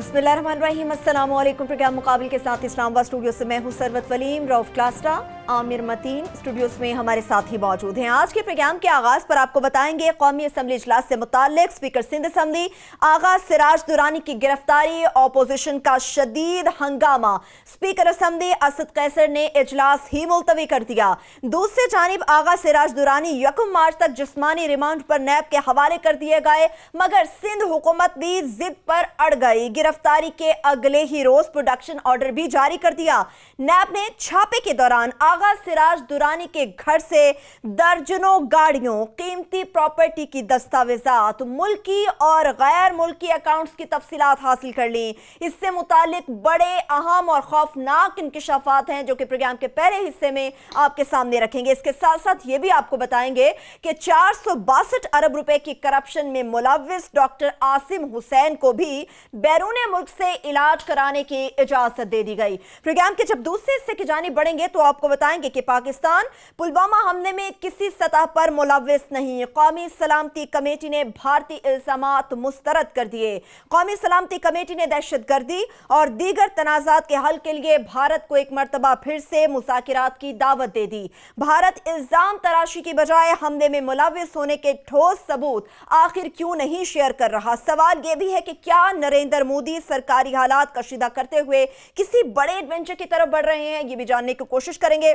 बिस्मिल्लाहिर्रहमानिर्रहीम, अस्सलाम वालेकुम। प्रोग्राम मुकाबिल के साथ इस्लामाबाद स्टूडियो से मैं हूं सरवत वलीम। रऊफ क्लास्टा, आमिर मतीन स्टूडियोज में हमारे साथ ही मौजूद हैं। आज के प्रोग्राम के आगाज पर आपको बताएंगे कौमी असम्बली इजलास से मुताल्लिक स्पीकर सिंध असम्बली आगा सिराज दुरानी की गिरफ्तारी, ऑपोजिशन का शदीद हंगामा, स्पीकर असम्बली असद कैसर ने इजलास ही मुलतवी कर दिया। दूसरी जानिब आगा सिराज दुरानी 1 मार्च तक जिस्मानी रिमांड पर नैब के हवाले कर दिए गए, मगर सिंध हुकूमत भी जिद पर अड़ गई। गिरफ्तारी के अगले ही रोज प्रोडक्शन ऑर्डर भी जारी कर दिया। नैब ने छापे के दौरान आगा सिराज दुरानी के घर से दर्जनों गाड़ियों, कीमती प्रॉपर्टी की दस्तावेजात, मुल्की और गैर मुल्की अकाउंट्स की तफसीलात हासिल कर ली। इससे मुतालिक बड़े अहम और खौफनाक इंकिशाफात हैं जो कि प्रोग्राम के पहले हिस्से में आपके सामने रखेंगे। इसके साथ साथ ये भी आपको बताएंगे कि 462 अरब रुपए की करप्शन में मुलव्विस डॉक्टर आसिम हुसैन को भी बैरून मुल्क से इलाज कराने की इजाजत दे दी गई। प्रोग्राम के जब दूसरे हिस्से की जानिब बढ़ेंगे तो आपको बताएंगे कि पाकिस्तान पुलवामा हमले में किसी सतह पर मुलव्विस नहीं। कौमी सलामती कमेटी ने भारतीय इल्जामात मुस्तरद कर दिए। कौमी सलामती कमेटी ने दहशतगर्दी और दीगर तनाजात के हल के लिए भारत को एक मरतबा फिर से मुज़ाकिरात की दावत दे दी। भारत इल्जाम तराशी की बजाय हमले में मुलव्विस होने के ठोस सबूत आखिर क्यों नहीं शेयर कर रहा। सवाल यह भी है कि क्या नरेंद्र मोदी सरकारी हालात कशीदा करते हुए किसी बड़े एडवेंचर की तरफ बढ़ रहे हैं, ये भी जानने की कोशिश करेंगे।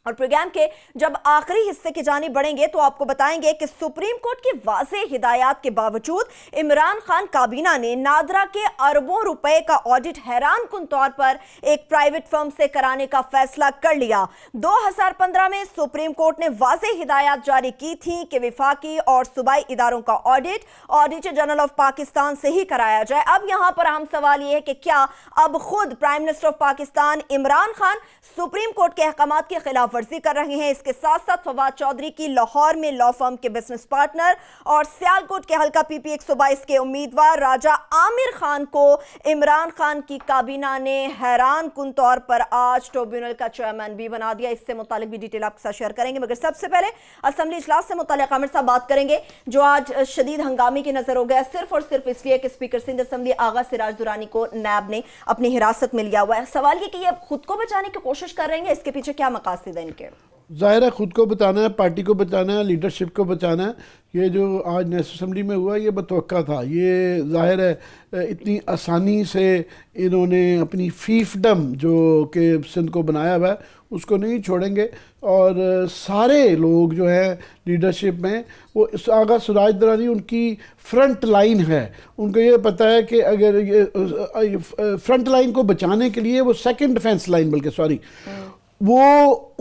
और प्रोग्राम के जब आखिरी हिस्से की जानिब बढ़ेंगे तो आपको बताएंगे कि सुप्रीम कोर्ट की वाज़ेह हिदायत के बावजूद इमरान खान काबीना ने नादरा के अरबों रुपए का ऑडिट हैरान कुन तौर पर एक प्राइवेट फर्म से कराने का फैसला कर लिया। 2015 में सुप्रीम कोर्ट ने वाज़ेह हिदायत जारी की थी कि विफाकी और सूबाई इदारों का audit auditor general of Pakistan से ही कराया जाए। अब यहां पर अहम सवाल यह है कि क्या अब खुद prime minister of Pakistan Imran Khan supreme court के अहकामात के खिलाफ वर्जी कर रहे हैं। इसके साथ साथ फवाद चौधरी की लाहौर में लॉ फर्म के बिजनेस पार्टनर और सियालकोट के हल्का पीपी 122 के उम्मीदवार राजा आमिर खान को इमरान खान की काबीना ने हैरान कुन तौर पर आज ट्रिब्यूनल का चेयरमैन भी बना दिया। इससे मुतालिक भी डिटेल आपके साथ शेयर करेंगे, मगर सबसे पहले असेंबली इजलास से मुतालिक आमिर साहब बात करेंगे जो आज शदीद हंगामे की नजर हो गया, सिर्फ और सिर्फ इसलिए कि स्पीकर सिंध असम्बली आगा सिराज दुरानी को नैब ने अपनी हिरासत में लिया हुआ है। सवाल ये कि ये खुद को बचाने की कोशिश कर रहे हैं, इसके पीछे क्या मकासद है इनके? ज़ाहिर है खुद को बचाना है, पार्टी को बचाना है, लीडरशिप को बचाना है। ये जो आज नेशनल असम्बली में हुआ ये बतौक़ा था। ये ज़ाहिर है इतनी आसानी से इन्होंने अपनी फीफडम जो कि सिंध को बनाया हुआ है उसको नहीं छोड़ेंगे। और सारे लोग जो हैं लीडरशिप में वो इस आगा सिराज दुरानी उनकी फ्रंट लाइन है। उनको ये पता है कि अगर ये फ्रंट लाइन को बचाने के लिए वो सेकंड डिफेंस लाइन बल्कि सॉरी वो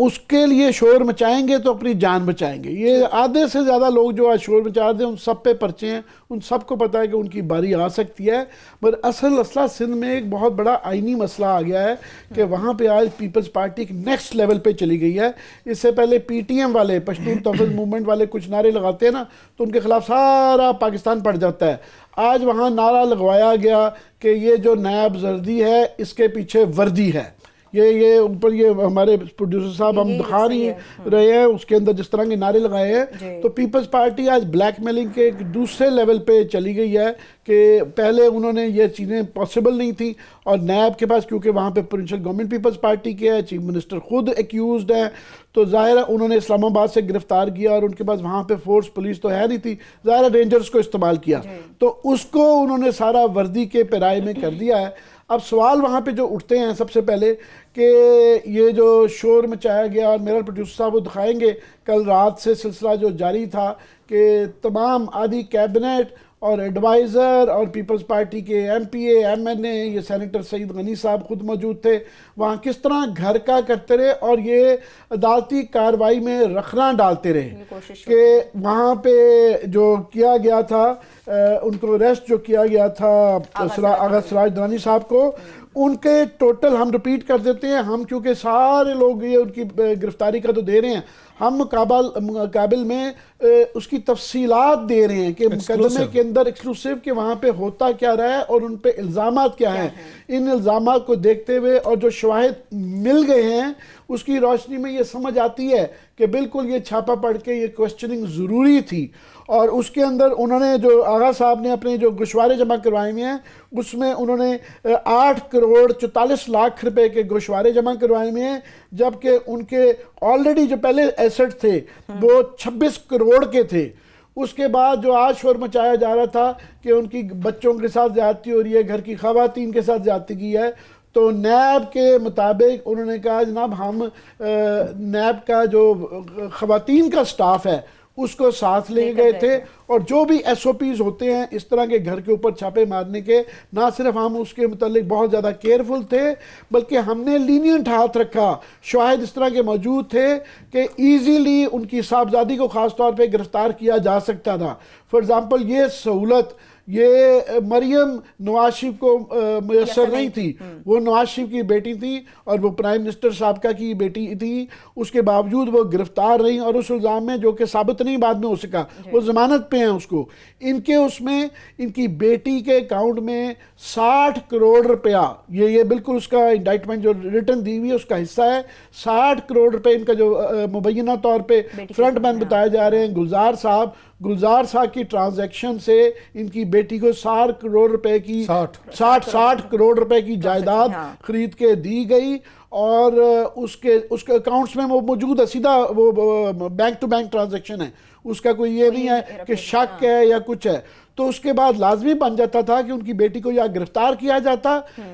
उसके लिए शोर मचाएंगे तो अपनी जान बचाएंगे। ये आधे से ज़्यादा लोग जो आज शोर मचा रहे हैं उन सब पे पर्चे हैं, उन सबको पता है कि उनकी बारी आ सकती है। पर असल मसला सिंध में एक बहुत बड़ा आइनी मसला आ गया है कि वहाँ पे आज पीपल्स पार्टी नेक्स्ट लेवल पे चली गई है। इससे पहले PTM वाले, पश्तून तहफ़्फ़ुज़ मूवमेंट वाले कुछ नारे लगाते हैं ना तो उनके खिलाफ सारा पाकिस्तान पड़ जाता है। आज वहाँ नारा लगवाया गया कि ये जो नायब जर्दी है इसके पीछे वर्दी है। ये ऊपर ये हमारे प्रोड्यूसर साहब हम दिखा नहीं रहे हैं उसके अंदर जिस तरह के नारे लगाए हैं। तो पीपल्स पार्टी आज ब्लैकमेलिंग के एक दूसरे लेवल पे चली गई है कि पहले उन्होंने ये चीज़ें पॉसिबल नहीं थी। और नैब के पास क्योंकि वहाँ पे प्रोविंशियल गवर्नमेंट पीपल्स पार्टी के है, चीफ मिनिस्टर खुद एक्यूज्ड हैं, तो ज़ाहिर है उन्होंने इस्लामाबाद से गिरफ्तार किया और उनके पास वहाँ पे फोर्स पुलिस तो है नहीं थी, ज़ाहिर है रेंजर्स को इस्तेमाल किया, तो उसको उन्होंने सारा वर्दी के पैराए में कर दिया है। अब सवाल वहाँ पे जो उठते हैं सबसे पहले कि ये जो शोर मचाया गया, और मेरा प्रोड्यूसर साहब वो दिखाएंगे कल रात से सिलसिला जो जारी था कि तमाम आधी कैबिनेट और एडवाइज़र और पीपल्स पार्टी के MPA MNA, ये सेनेटर सईद गनी साहब खुद मौजूद थे, वहाँ किस तरह घर का करते रहे और ये अदालती कार्रवाई में रखना डालते रहे कि वहाँ पे जो किया गया था उनको अरेस्ट जो किया गया था आगा सिराज दुरानी साहब को, उनके टोटल हम रिपीट कर देते हैं हम, क्योंकि सारे लोग ये उनकी गिरफ्तारी का तो दे रहे हैं, हम मुकाबिल में उसकी तफसीलात दे रहे हैं कि मुकदमे के अंदर एक्सक्लूसिव कि वहाँ पे होता क्या रहा है और उन पे इल्ज़ामात क्या हैं। इन इल्ज़ामात को देखते हुए और जो शवाहिद मिल गए हैं उसकी रोशनी में ये समझ आती है कि बिल्कुल ये छापा पढ़ के ये क्वेश्चनिंग ज़रूरी थी। और उसके अंदर उन्होंने जो आगा साहब ने अपने जो गोशवारे जमा करवाए हुए हैं उसमें उन्होंने 8 करोड़ 44 लाख रुपए के गोशवारे जमा करवाए हुए हैं, जबकि उनके ऑलरेडी जो पहले एसेट थे वो 26 करोड़ के थे। उसके बाद जो आज शोर मचाया जा रहा था कि उनकी बच्चों के साथ ज्यादती हो रही है, घर की खवातीन के साथ ज्यादती की है, तो नैब के मुताबिक उन्होंने कहा जनाब हम नैब का जो खवातीन का स्टाफ है उसको साथ ले गए थे, और जो भी SOPs होते हैं इस तरह के घर के ऊपर छापे मारने के, ना सिर्फ हम उसके मुतालिक बहुत ज़्यादा केयरफुल थे बल्कि हमने लीनियंट हाथ रखा। शायद इस तरह के मौजूद थे कि ईजीली उनकी साहबजादी को ख़ास तौर पे गिरफ्तार किया जा सकता था। फॉर एग्ज़ाम्पल ये सहूलत ये मरियम नवाज शरीफ को मुयसर नहीं थी, वो नवाज शरीफ की बेटी थी और वो प्राइम मिनिस्टर साहबका की बेटी थी, उसके बावजूद वो गिरफ्तार रही और उस इल्ज़ाम में जो कि साबित नहीं बाद में हो सका, वो जमानत पे हैं उसको। इनके उसमें इनकी बेटी के अकाउंट में 60 करोड़ रुपया, ये बिल्कुल उसका इंडाइटमेंट जो रिटर्न दी हुई है उसका हिस्सा है, 60 करोड़ रुपए इनका जो मुबैना तौर पे फ्रंट मैन बताए जा रहे हैं गुलजार साहब की ट्रांजैक्शन से इनकी बेटी को 60 करोड़ रुपए की 60 करोड़ रुपए की जायदाद खरीद के दी गई, और उसके अकाउंट्स में वो मौजूद है, सीधा वो बैंक टू बैंक ट्रांजैक्शन है, उसका कोई ये नहीं है कि शक है या कुछ है। तो उसके बाद लाजमी बन जाता था कि उनकी बेटी को या गिरफ्तार किया जाता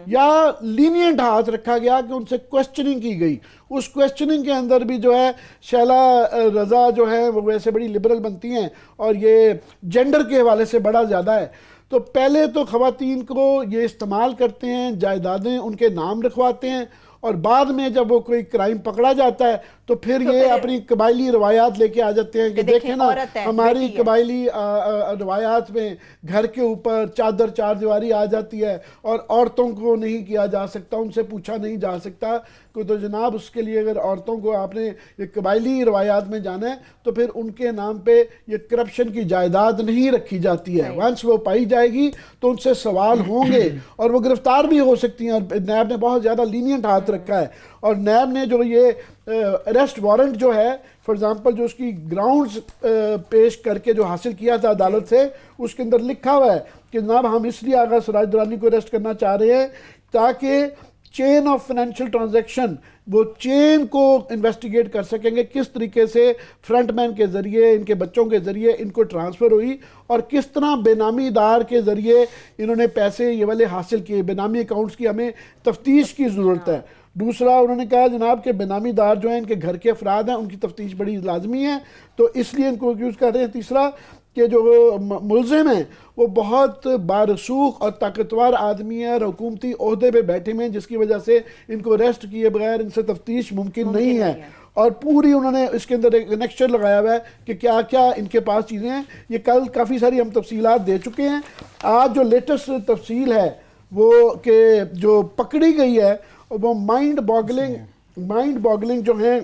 या लीनियंट हाथ रखा गया कि उनसे क्वेश्चनिंग की गई। उस क्वेश्चनिंग के अंदर भी जो है शैला रजा जो है वो वैसे बड़ी लिबरल बनती हैं और ये जेंडर के हवाले से बड़ा ज़्यादा है। तो पहले तो ख़वातीन को ये इस्तेमाल करते हैं, जायदादें उनके नाम रखवाते हैं, और बाद में जब वो कोई क्राइम पकड़ा जाता है तो फिर ये अपनी कबायली रवायात लेके आ जाते हैं कि देखें ना हमारी कबायली रवायात में घर के ऊपर चादर चार दीवारी आ जाती है और औरतों को नहीं किया जा सकता, उनसे पूछा नहीं जा सकता। तो जनाब उसके लिए अगर औरतों को आपने ये कबायली रवायात में जाना है तो फिर उनके नाम पे ये करप्शन की जायदाद नहीं रखी जाती है। वंस वो पाई जाएगी तो उनसे सवाल होंगे और वो गिरफ्तार भी हो सकती हैं। और नैब ने बहुत ज़्यादा लीनियंट हाथ रखा है, और नैब ने जो ये अरेस्ट वारंट जो है फॉर एग्जांपल जो उसकी ग्राउंड्स पेश करके जो हासिल किया था अदालत से, उसके अंदर लिखा हुआ है कि जनाब हम इसलिए आगा सिराज दुरानी को अरेस्ट करना चाह रहे हैं ताकि चेन ऑफ फाइनेंशियल ट्रांजैक्शन, वो चेन को इन्वेस्टिगेट कर सकेंगे किस तरीके से फ्रंटमैन के ज़रिए इनके बच्चों के ज़रिए इनको ट्रांसफ़र हुई और किस तरह बेनामीदार के ज़रिए इन्होंने पैसे ये वाले हासिल किए। बेनामी अकाउंट्स की हमें तफ्तीश की ज़रूरत है। दूसरा उन्होंने कहा जनाब के बेनामीदार जो हैं इनके घर के अफराद हैं उनकी तफ्तीश बड़ी लाजमी है, तो इसलिए इनको यूज़ कर रहे हैं। तीसरा कि जो मुलजिम हैं वो बहुत बारसूख और ताकतवर आदमी है और हुकूमती ओहदे पे बैठे हुए हैं, जिसकी वजह से इनको अरेस्ट किए बगैर इनसे तफ्तीश मुमकिन नहीं है। और पूरी उन्होंने इसके अंदर एक नेक्चर लगाया हुआ है कि क्या क्या इनके पास चीज़ें हैं। ये कल काफ़ी सारी हम तफसीलात दे चुके हैं। आज जो लेटेस्ट तफसील है वो कि जो पकड़ी गई है वो माइंड बॉगलिंग जो हैं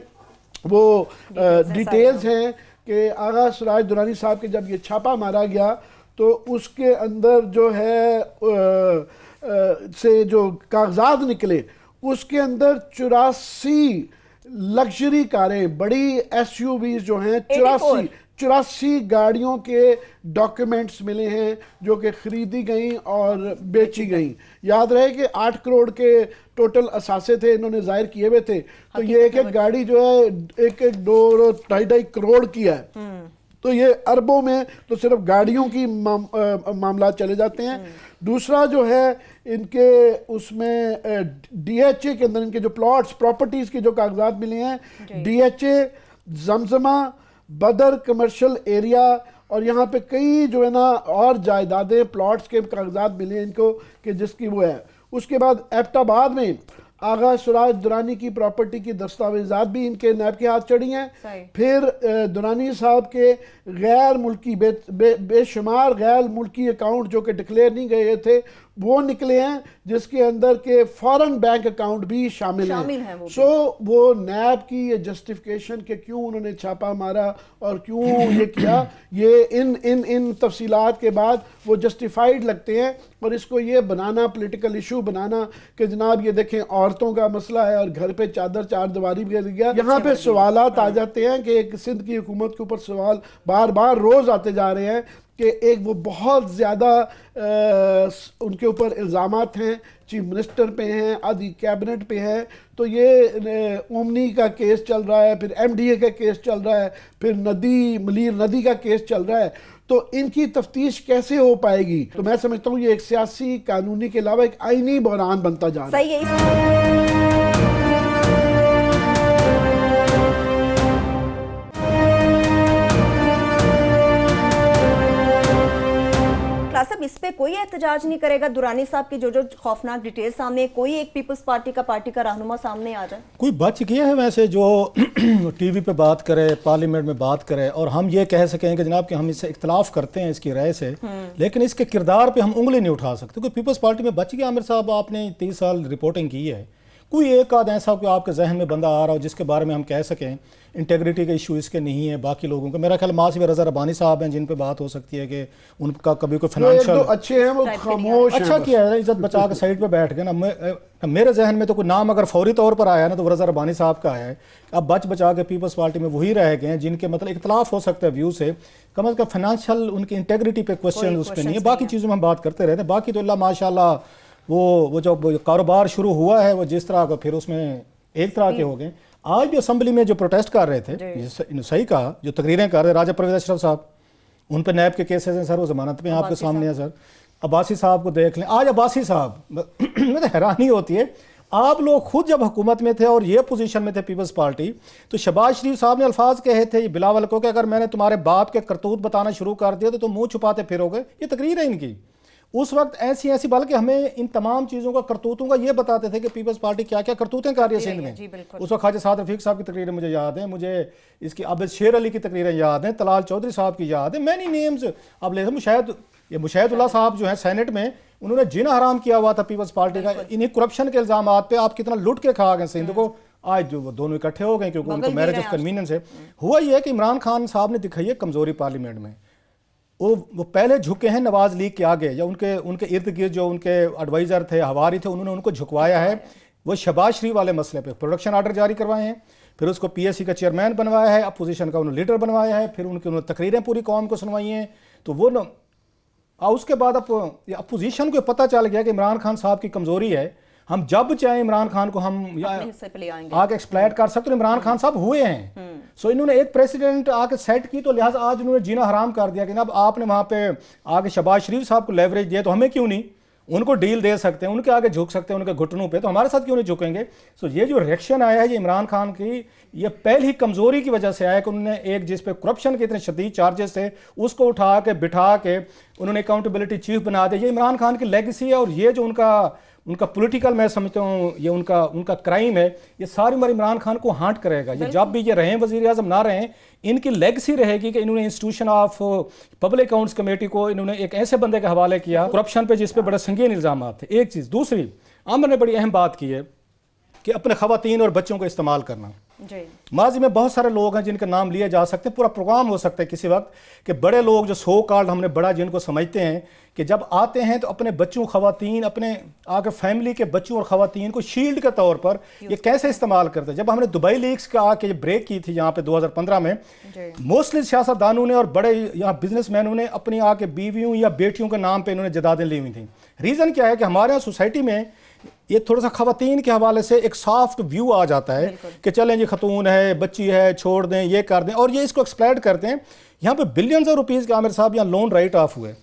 वो डिटेल्स हैं कि आगा सिराज दुरानी साहब के जब ये छापा मारा गया तो उसके अंदर जो है से जो कागजात निकले उसके अंदर 84 लग्जरी कारें, बड़ी SUVs जो हैं 84 गाड़ियों के डॉक्यूमेंट्स मिले हैं जो कि खरीदी गई और बेची गई। याद रहे कि 8 करोड़ के टोटल असासे थे, इन्होंने जाहिर किए हुए थे, तो ये एक गाड़ी जो है 1-2-2.5 करोड़ की है। तो ये अरबों में तो सिर्फ गाड़ियों की मामला चले जाते हैं। दूसरा जो है इनके उसमें DHA के अंदर इनके जो प्लॉट्स प्रॉपर्टीज के जो कागजात मिले हैं, DHA, जमजमा, बदर कमर्शियल एरिया, और यहाँ पे कई जो है ना और जायदादें प्लॉट्स के कागजात मिले हैं इनको कि जिसकी वो है। उसके बाद एबटाबाद में आगा सिराज दुरानी की प्रॉपर्टी की दस्तावेजात भी इनके नैब के हाथ चढ़ी हैं। फिर दुरानी साहब के गैर मुल्की बेशुमार गैर मुल्की अकाउंट जो कि डिक्लेयर नहीं गए थे वो निकले हैं, जिसके अंदर के फॉरेन बैंक अकाउंट भी शामिल हैं। सो वो नैब की ये जस्टिफिकेशन के क्यों उन्होंने छापा मारा और क्यों ये किया, ये इन तफसीलात के बाद वो जस्टिफाइड लगते हैं। और इसको ये बनाना पॉलिटिकल इशू बनाना कि जनाब ये देखें इमारतों का मसला है और घर पे चादर चार दीवारी भी गिर गया, यहाँ पे सवालात आ जाते हैं कि एक सिंध की हुकूमत के ऊपर सवाल बार बार रोज आते जा रहे हैं कि एक वो बहुत ज़्यादा उनके ऊपर इल्ज़ामात हैं, चीफ मिनिस्टर पे हैं, आधी कैबिनेट पे है। तो ये ओमनी का केस चल रहा है, फिर MDA का केस चल रहा है, फिर मलीर नदी का केस चल रहा है। तो इनकी तफ्तीश कैसे हो पाएगी? तो मैं समझता हूँ ये एक सियासी कानूनी के अलावा एक आईनी बहरान बनता जा रहा है। सही है। साहब इस पे कोई एहतजाज नहीं करेगा? दुरानी साहब की जो जो खौफनाक डिटेल सामने, कोई एक पीपल्स पार्टी का रहनुमा सामने आ जाए? कोई बच गया है वैसे जो टीवी पे बात करे, पार्लियामेंट में बात करे और हम ये कह सकें कि जनाब कि हम इससे इख्तलाफ करते हैं इसकी राय से, लेकिन इसके किरदार पे हम उंगली नहीं उठा सकते। कोई पीपल्स पार्टी में बच गया? आमिर साहब आपने 30 साल रिपोर्टिंग की है, कोई एक आध ऐसा कोई आपके जहन में बंदा आ रहा हो जिसके बारे में हम कह सकें इंटेग्रिटी के इशू इसके नहीं है? बाकी लोगों का मेरा ख्याल मासिफ रज़ा रब्बानी साहब हैं जिन पे बात हो सकती है कि उनका कभी कोई फाइनेंशियल अच्छे हैं, वो खामोश अच्छा किया है, इज्जत बचा के साइड पे बैठ गए ना। मेरे जहन में तो कोई नाम अगर फौरी तौर पर आया ना तो रज़ा रब्बानी साहब का आया है। अब बच बचा के पीपल्स पार्टी में वही रह गए हैं जिनके मतलब इख्तलाफ हो सकता है व्यू से, कम अज़ कम फाइनेंशियल उनकी इंटेग्रिटी पे क्वेश्चन उस पर नहीं है। बाकी चीज़ों में हम बात करते रहते हैं। बाकी तो अल्लाह माशाल्लाह वो जो कारोबार शुरू हुआ है वो जिस तरह का फिर उसमें एक तरह के हो गए। आज भी असेंबली में जो प्रोटेस्ट कर रहे थे, सही कहा, जो तकरीरें कर रहे राजा परवेज़ अशरफ साहब, उन पर नैब के केसेस हैं सर, वो जमानत में आपके सामने है सर। अब्बासी साहब को देख लें, आज अब्बासी साहब में तो हैरानी होती है, आप लोग खुद जब हुकूमत में थे और ये पोजीशन में थे पीपल्स पार्टी, तो शहबाज शरीफ साहब ने अल्फाज कहे थे बिलावल को कि अगर मैंने तुम्हारे बाप के करतूत बताना शुरू कर दिया तो तुम मुंह छुपाते फिरोगे। ये तकरीर है इनकी। उस वक्त ऐसी बल्कि हमें इन तमाम चीज़ों का करतूतों का ये बताते थे कि पीपल्स पार्टी क्या क्या करतूतें कर रही है सिंध में। उस वक्त ख्वाजा साद रफीक साहब की तकरीरें मुझे याद है, मुझे इसकी आबिद शेर अली की तकरीरें याद हैं, तलाल चौधरी साहब की याद है, मैनी नेम्स अब ले। मुशाहिदुल्लाह साहब जो है सेनेट में, उन्होंने जिना हराम किया हुआ था पीपल्स पार्टी का इन्हीं करप्शन के इल्जाम पे। आप कितना लुट के खा गए सिंध को। आज जो वो दोनों इकट्ठे हो गए क्योंकि उनको मैरिज ऑफ कन्वीनियंस है। हुआ ये कि इमरान खान साहब ने दिखाई है कमजोरी पार्लियामेंट में। वो पहले झुके हैं नवाज लीग के आगे, या उनके इर्द गिर्द जो उनके एडवाइज़र थे, हवारी थे, उन्होंने उनको झुकवाया है। वो शहबाज शरीफ वाले मसले पे प्रोडक्शन आर्डर जारी करवाए हैं, फिर उसको PSC का चेयरमैन बनवाया है, अपोजिशन का उन्होंने लीडर बनवाया है, फिर उन्होंने तकरीरें पूरी कौम को सुनवाई हैं। तो वो उसके बाद अपोजिशन को पता चल गया कि इमरान खान साहब की कमज़ोरी है, हम जब चाहें इमरान खान को हम आगे एक्सप्लॉइट कर सकते। तो इमरान खान साहब हुए हैं। सो इन्होंने एक प्रेसिडेंट आके सेट की, तो लिहाजा आज उन्होंने जीना हराम कर दिया कि अब आपने वहाँ पे आगे शहबाज शरीफ साहब को लेवरेज दिया, तो हमें क्यों नहीं? उनको डील दे सकते हैं, उनके आगे झुक सकते हैं, उनके घुटनों पे, तो हमारे साथ क्यों नहीं झुकेंगे? सो ये जो रिएक्शन आया है ये इमरान खान की, ये पहली कमज़ोरी की वजह से आया कि उन्होंने एक जिस पे करप्शन के इतने शदीद चार्जेस थे उसको उठा के बिठा के उन्होंने अकाउंटेबिलिटी चीफ बना दिया। ये इमरान खान की लेगेसी है। और ये जो उनका पॉलिटिकल, मैं समझता हूँ ये उनका क्राइम है, ये सारी उम्र इमरान खान को हांट करेगा। ये जब भी ये रहें वज़ीर आज़म ना रहें, इनकी लेगेसी रहेगी कि इन्होंने institution of public accounts committee को इन्होंने एक ऐसे बंदे के हवाले किया करप्शन पे जिस पे बड़े संगीन इल्ज़ाम थे। एक चीज़। दूसरी, आमिर ने बड़ी अहम बात की है कि अपने ख़वातीन और बच्चों को इस्तेमाल करना। माजी में बहुत सारे लोग हैं जिनके नाम लिए जा सकते हैं, पूरा प्रोग्राम हो सकता है किसी वक्त, कि बड़े लोग जो सो कॉल्ड हमने बड़ा जिनको समझते हैं कि जब आते हैं तो अपने बच्चों, ख़वातीन, अपने आगे फैमिली के बच्चों और ख़वातीन को शील्ड के तौर पर ये कैसे इस्तेमाल करते हैं। जब हमने दुबई लीग्स का आके ब्रेक की थी यहाँ पे 2015 में, मोस्टली सियासतदानों ने और बड़े यहाँ बिजनेसमैनों ने अपनी आके बीवियों या बेटियों के नाम पर इन्होंने जदादें ली हुई थी। रीज़न क्या है कि हमारे यहाँ सोसाइटी में ये थोड़ा सा ख़वातीन के हवाले से एक सॉफ्ट व्यू आ जाता है कि चलें जी खतून है, बच्ची है, छोड़ दें, ये कर दें, और ये इसको एक्सप्लॉइट करते हैं। यहाँ पे बिलियंस ऑफ रुपीज़ के आमिर साहब यहाँ लोन राइट ऑफ हुए।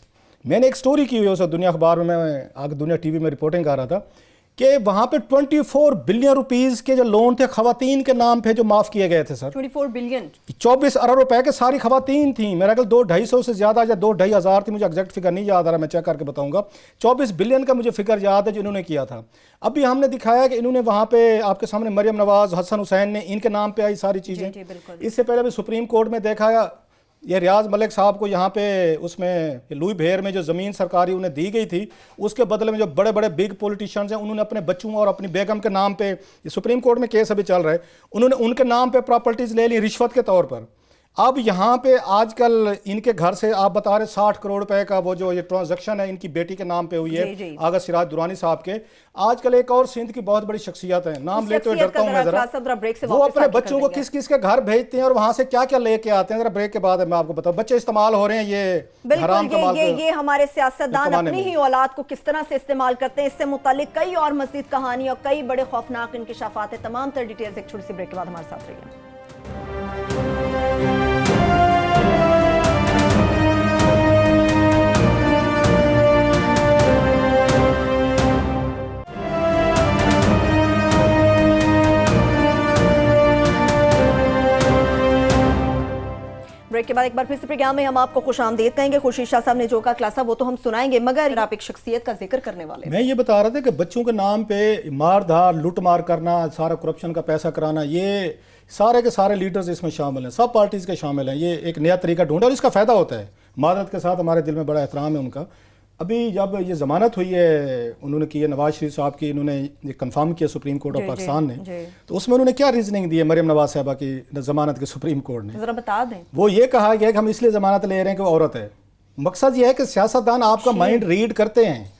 मैंने एक स्टोरी की हुई है उस दुनिया अखबार में, मैं आगे दुनिया TV में रिपोर्टिंग कर रहा था कि वहाँ पे 24 बिलियन रुपीज़ के जो लोन थे ख़वातीन के नाम पे जो माफ़ किए गए थे सर। 24 बिलियन, 24 अरब रुपए के सारी ख़वातीन थी। मेरा ख्याल 2-250 से ज़्यादा या 2-2.5 हज़ार थी, मुझे एग्जैक्ट फिगर नहीं याद आ रहा, मैं चेक करके बताऊंगा। 24 बिलियन का मुझे फिगर याद है जो इन्होंने किया था। अभी हमने दिखाया कि इन्होंने वहाँ पे आपके सामने मरियम नवाज, हसन हुसैन ने, इनके नाम पे आई सारी चीज़ें। इससे पहले भी सुप्रीम कोर्ट में देखा, ये रियाज मलिक साहब को यहाँ पे उसमें लुई भेर में जो ज़मीन सरकारी उन्हें दी गई थी, उसके बदले में जो बड़े बड़े बिग पॉलिटिशियंस हैं उन्होंने अपने बच्चों और अपनी बेगम के नाम पे, ये सुप्रीम कोर्ट में केस अभी चल रहा है, उन्होंने उनके नाम पे प्रॉपर्टीज़ ले ली रिश्वत के तौर पर। अब यहाँ पे आजकल इनके घर से आप बता रहे 60 करोड़ रुपए का वो जो ये ट्रांजैक्शन है इनकी बेटी के नाम पे हुई है, जी। आगा सिराज दुरानी साहब के। आजकल एक और सिंध की बहुत बड़ी शख्सियत है, नाम लेते हुए डरता हूँ मैं जरा, वो अपने बच्चों को किस किस के घर भेजते हैं और वहां से क्या क्या लेके आते हैं, जरा ब्रेक के बाद मैं आपको बताऊं। बच्चे इस्तेमाल हो रहे हैं ये हराम कमाल ये हमारे सियासतदान अपनी ही औलाद को किस तरह से इस्तेमाल करते हैं, इससे मुतालिक कई और मजीद कहानी और कई बड़े खौफनाक इंकशाफात है। तमाम तर डिटेल्स एक छोटी सी ब्रेक के बाद हमारे साथ रहिए। ब्रेक के बाद एक बार फिर से प्रोग्राम में हम आपको खुशामदीद कहेंगे। खुर्शीद शाह साहब ने जो कहा क्लासा वो तो हम सुनाएंगे, मगर आप एक शख्सियत का जिक्र करने वाले। मैं ये बता रहा था कि बच्चों के नाम पे मार धार लूट मार करना, सारा करप्शन का पैसा कराना, ये सारे के सारे लीडर्स इसमें शामिल हैं, सब पार्टीज के शामिल हैं। ये एक नया तरीका ढूंढा और इसका फायदा होता है। मादरत के साथ हमारे दिल में बड़ा एहतराम है उनका। अभी जब ये जमानत हुई है उन्होंने की है नवाज शरीफ साहब की, इन्होंने ये कंफर्म किया सुप्रीम कोर्ट ऑफ पाकिस्तान ने, तो उसमें उन्होंने क्या रीजनिंग दी है मरियम नवाज साहबा की जमानत के सुप्रीम कोर्ट ने, जरा बता दें। वो ये कहा गया कि हम इसलिए जमानत ले रहे हैं कि वो औरत है। मकसद ये है कि सियासतदान आपका माइंड रीड करते हैं,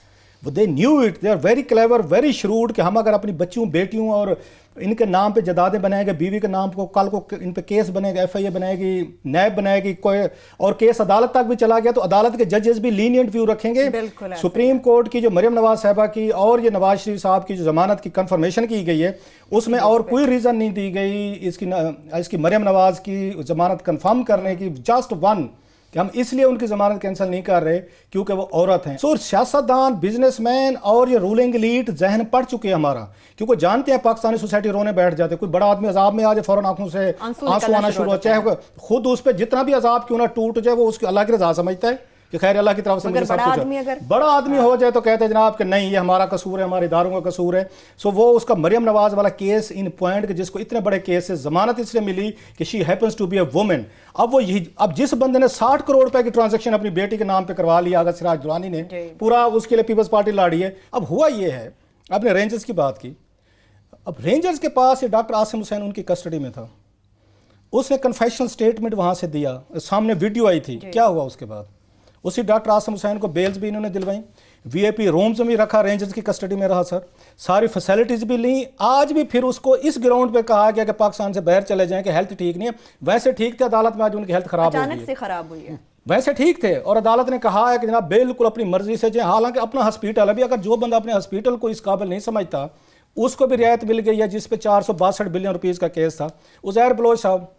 वो they knew it, they are very clever, very shrewd, कि हम अगर अपनी बच्चियों बेटियों और इनके नाम पे जदादें बनाएंगे, बीवी के नाम को कल को इन पे केस बनेगा, FIA बनाएगी, नैब बनाएगी कोई, और केस अदालत तक भी चला गया तो अदालत के जजेस भी लीनियंट व्यू रखेंगे। सुप्रीम कोर्ट की जो मरियम नवाज साहबा की और ये नवाज शरीफ साहब की जो जमानत की कंफर्मेशन की गई है उसमें और कोई रीज़न नहीं दी गई इसकी मरियम नवाज की जमानत कंफर्म करने की, जस्ट वन कि हम इसलिए उनकी जमानत कैंसिल नहीं कर रहे क्योंकि वो औरत हैं। सो सियासतदान, बिजनेसमैन और ये रूलिंग एलीट जहन पड़ चुके हैं हमारा, क्योंकि जानते हैं पाकिस्तानी सोसाइटी रोने बैठ जाते। कोई बड़ा आदमी अजाब में आ जाए फौरन आंखों से आंसू आना शुरू हो, चाहे खुद उस पर जितना भी अजाब क्यों ना टूट जाए, वो उसकी अल्लाह की रजा समझता है कि खैर अल्लाह की तरफ से मुझे सब कुछ। बड़ा आदमी हो जाए तो कहते हैं जनाब कि नहीं ये हमारा कसूर है, हमारे इदारों का कसूर है। सो वो उसका मरियम नवाज वाला केस इन पॉइंट के, जिसको इतने बड़े केस से जमानत इसलिए मिली कि she happens to be a woman. अब वो यही, अब जिस बंदे ने 60 करोड़ रुपए की ट्रांजैक्शन अपनी बेटी के नाम पे करवा लिया, आगा सिराज दुरानी ने, पूरा उसके लिए पीपल्स पार्टी लाड़ी है। अब हुआ ये है, आपने रेंजर्स की बात की, अब रेंजर्स के पास ये डॉक्टर आसिम हुसैन उनकी कस्टडी में था, उसने कन्फेशनल स्टेटमेंट वहां से दिया, सामने वीडियो आई थी। क्या हुआ उसके बाद? उसी डॉक्टर आसिम हुसैन को बेल्स भी इन्होंने दिलवाई, VIP रूम्स में रखा, रेंजर्स की कस्टडी में रहा सर, सारी फैसिलिटीज भी ली। आज भी फिर उसको इस ग्राउंड पे कहा गया कि पाकिस्तान से बाहर चले जाएं कि हेल्थ ठीक नहीं है। वैसे ठीक थे, अदालत में आज उनकी हेल्थ खराब हो गई, खराब हुई है। वैसे ठीक थे और अदालत ने कहा है कि जनाब बिल्कुल अपनी मर्जी से जाए। हालांकि अपना हॉस्पिटल, अभी अगर जो बंदा अपने हॉस्पिटल को इस काबिल नहीं समझता उसको भी रियायत मिल गई है, जिस पे 462 बिलियन रुपीज़ का केस था। उज़ैर बलोच साहब,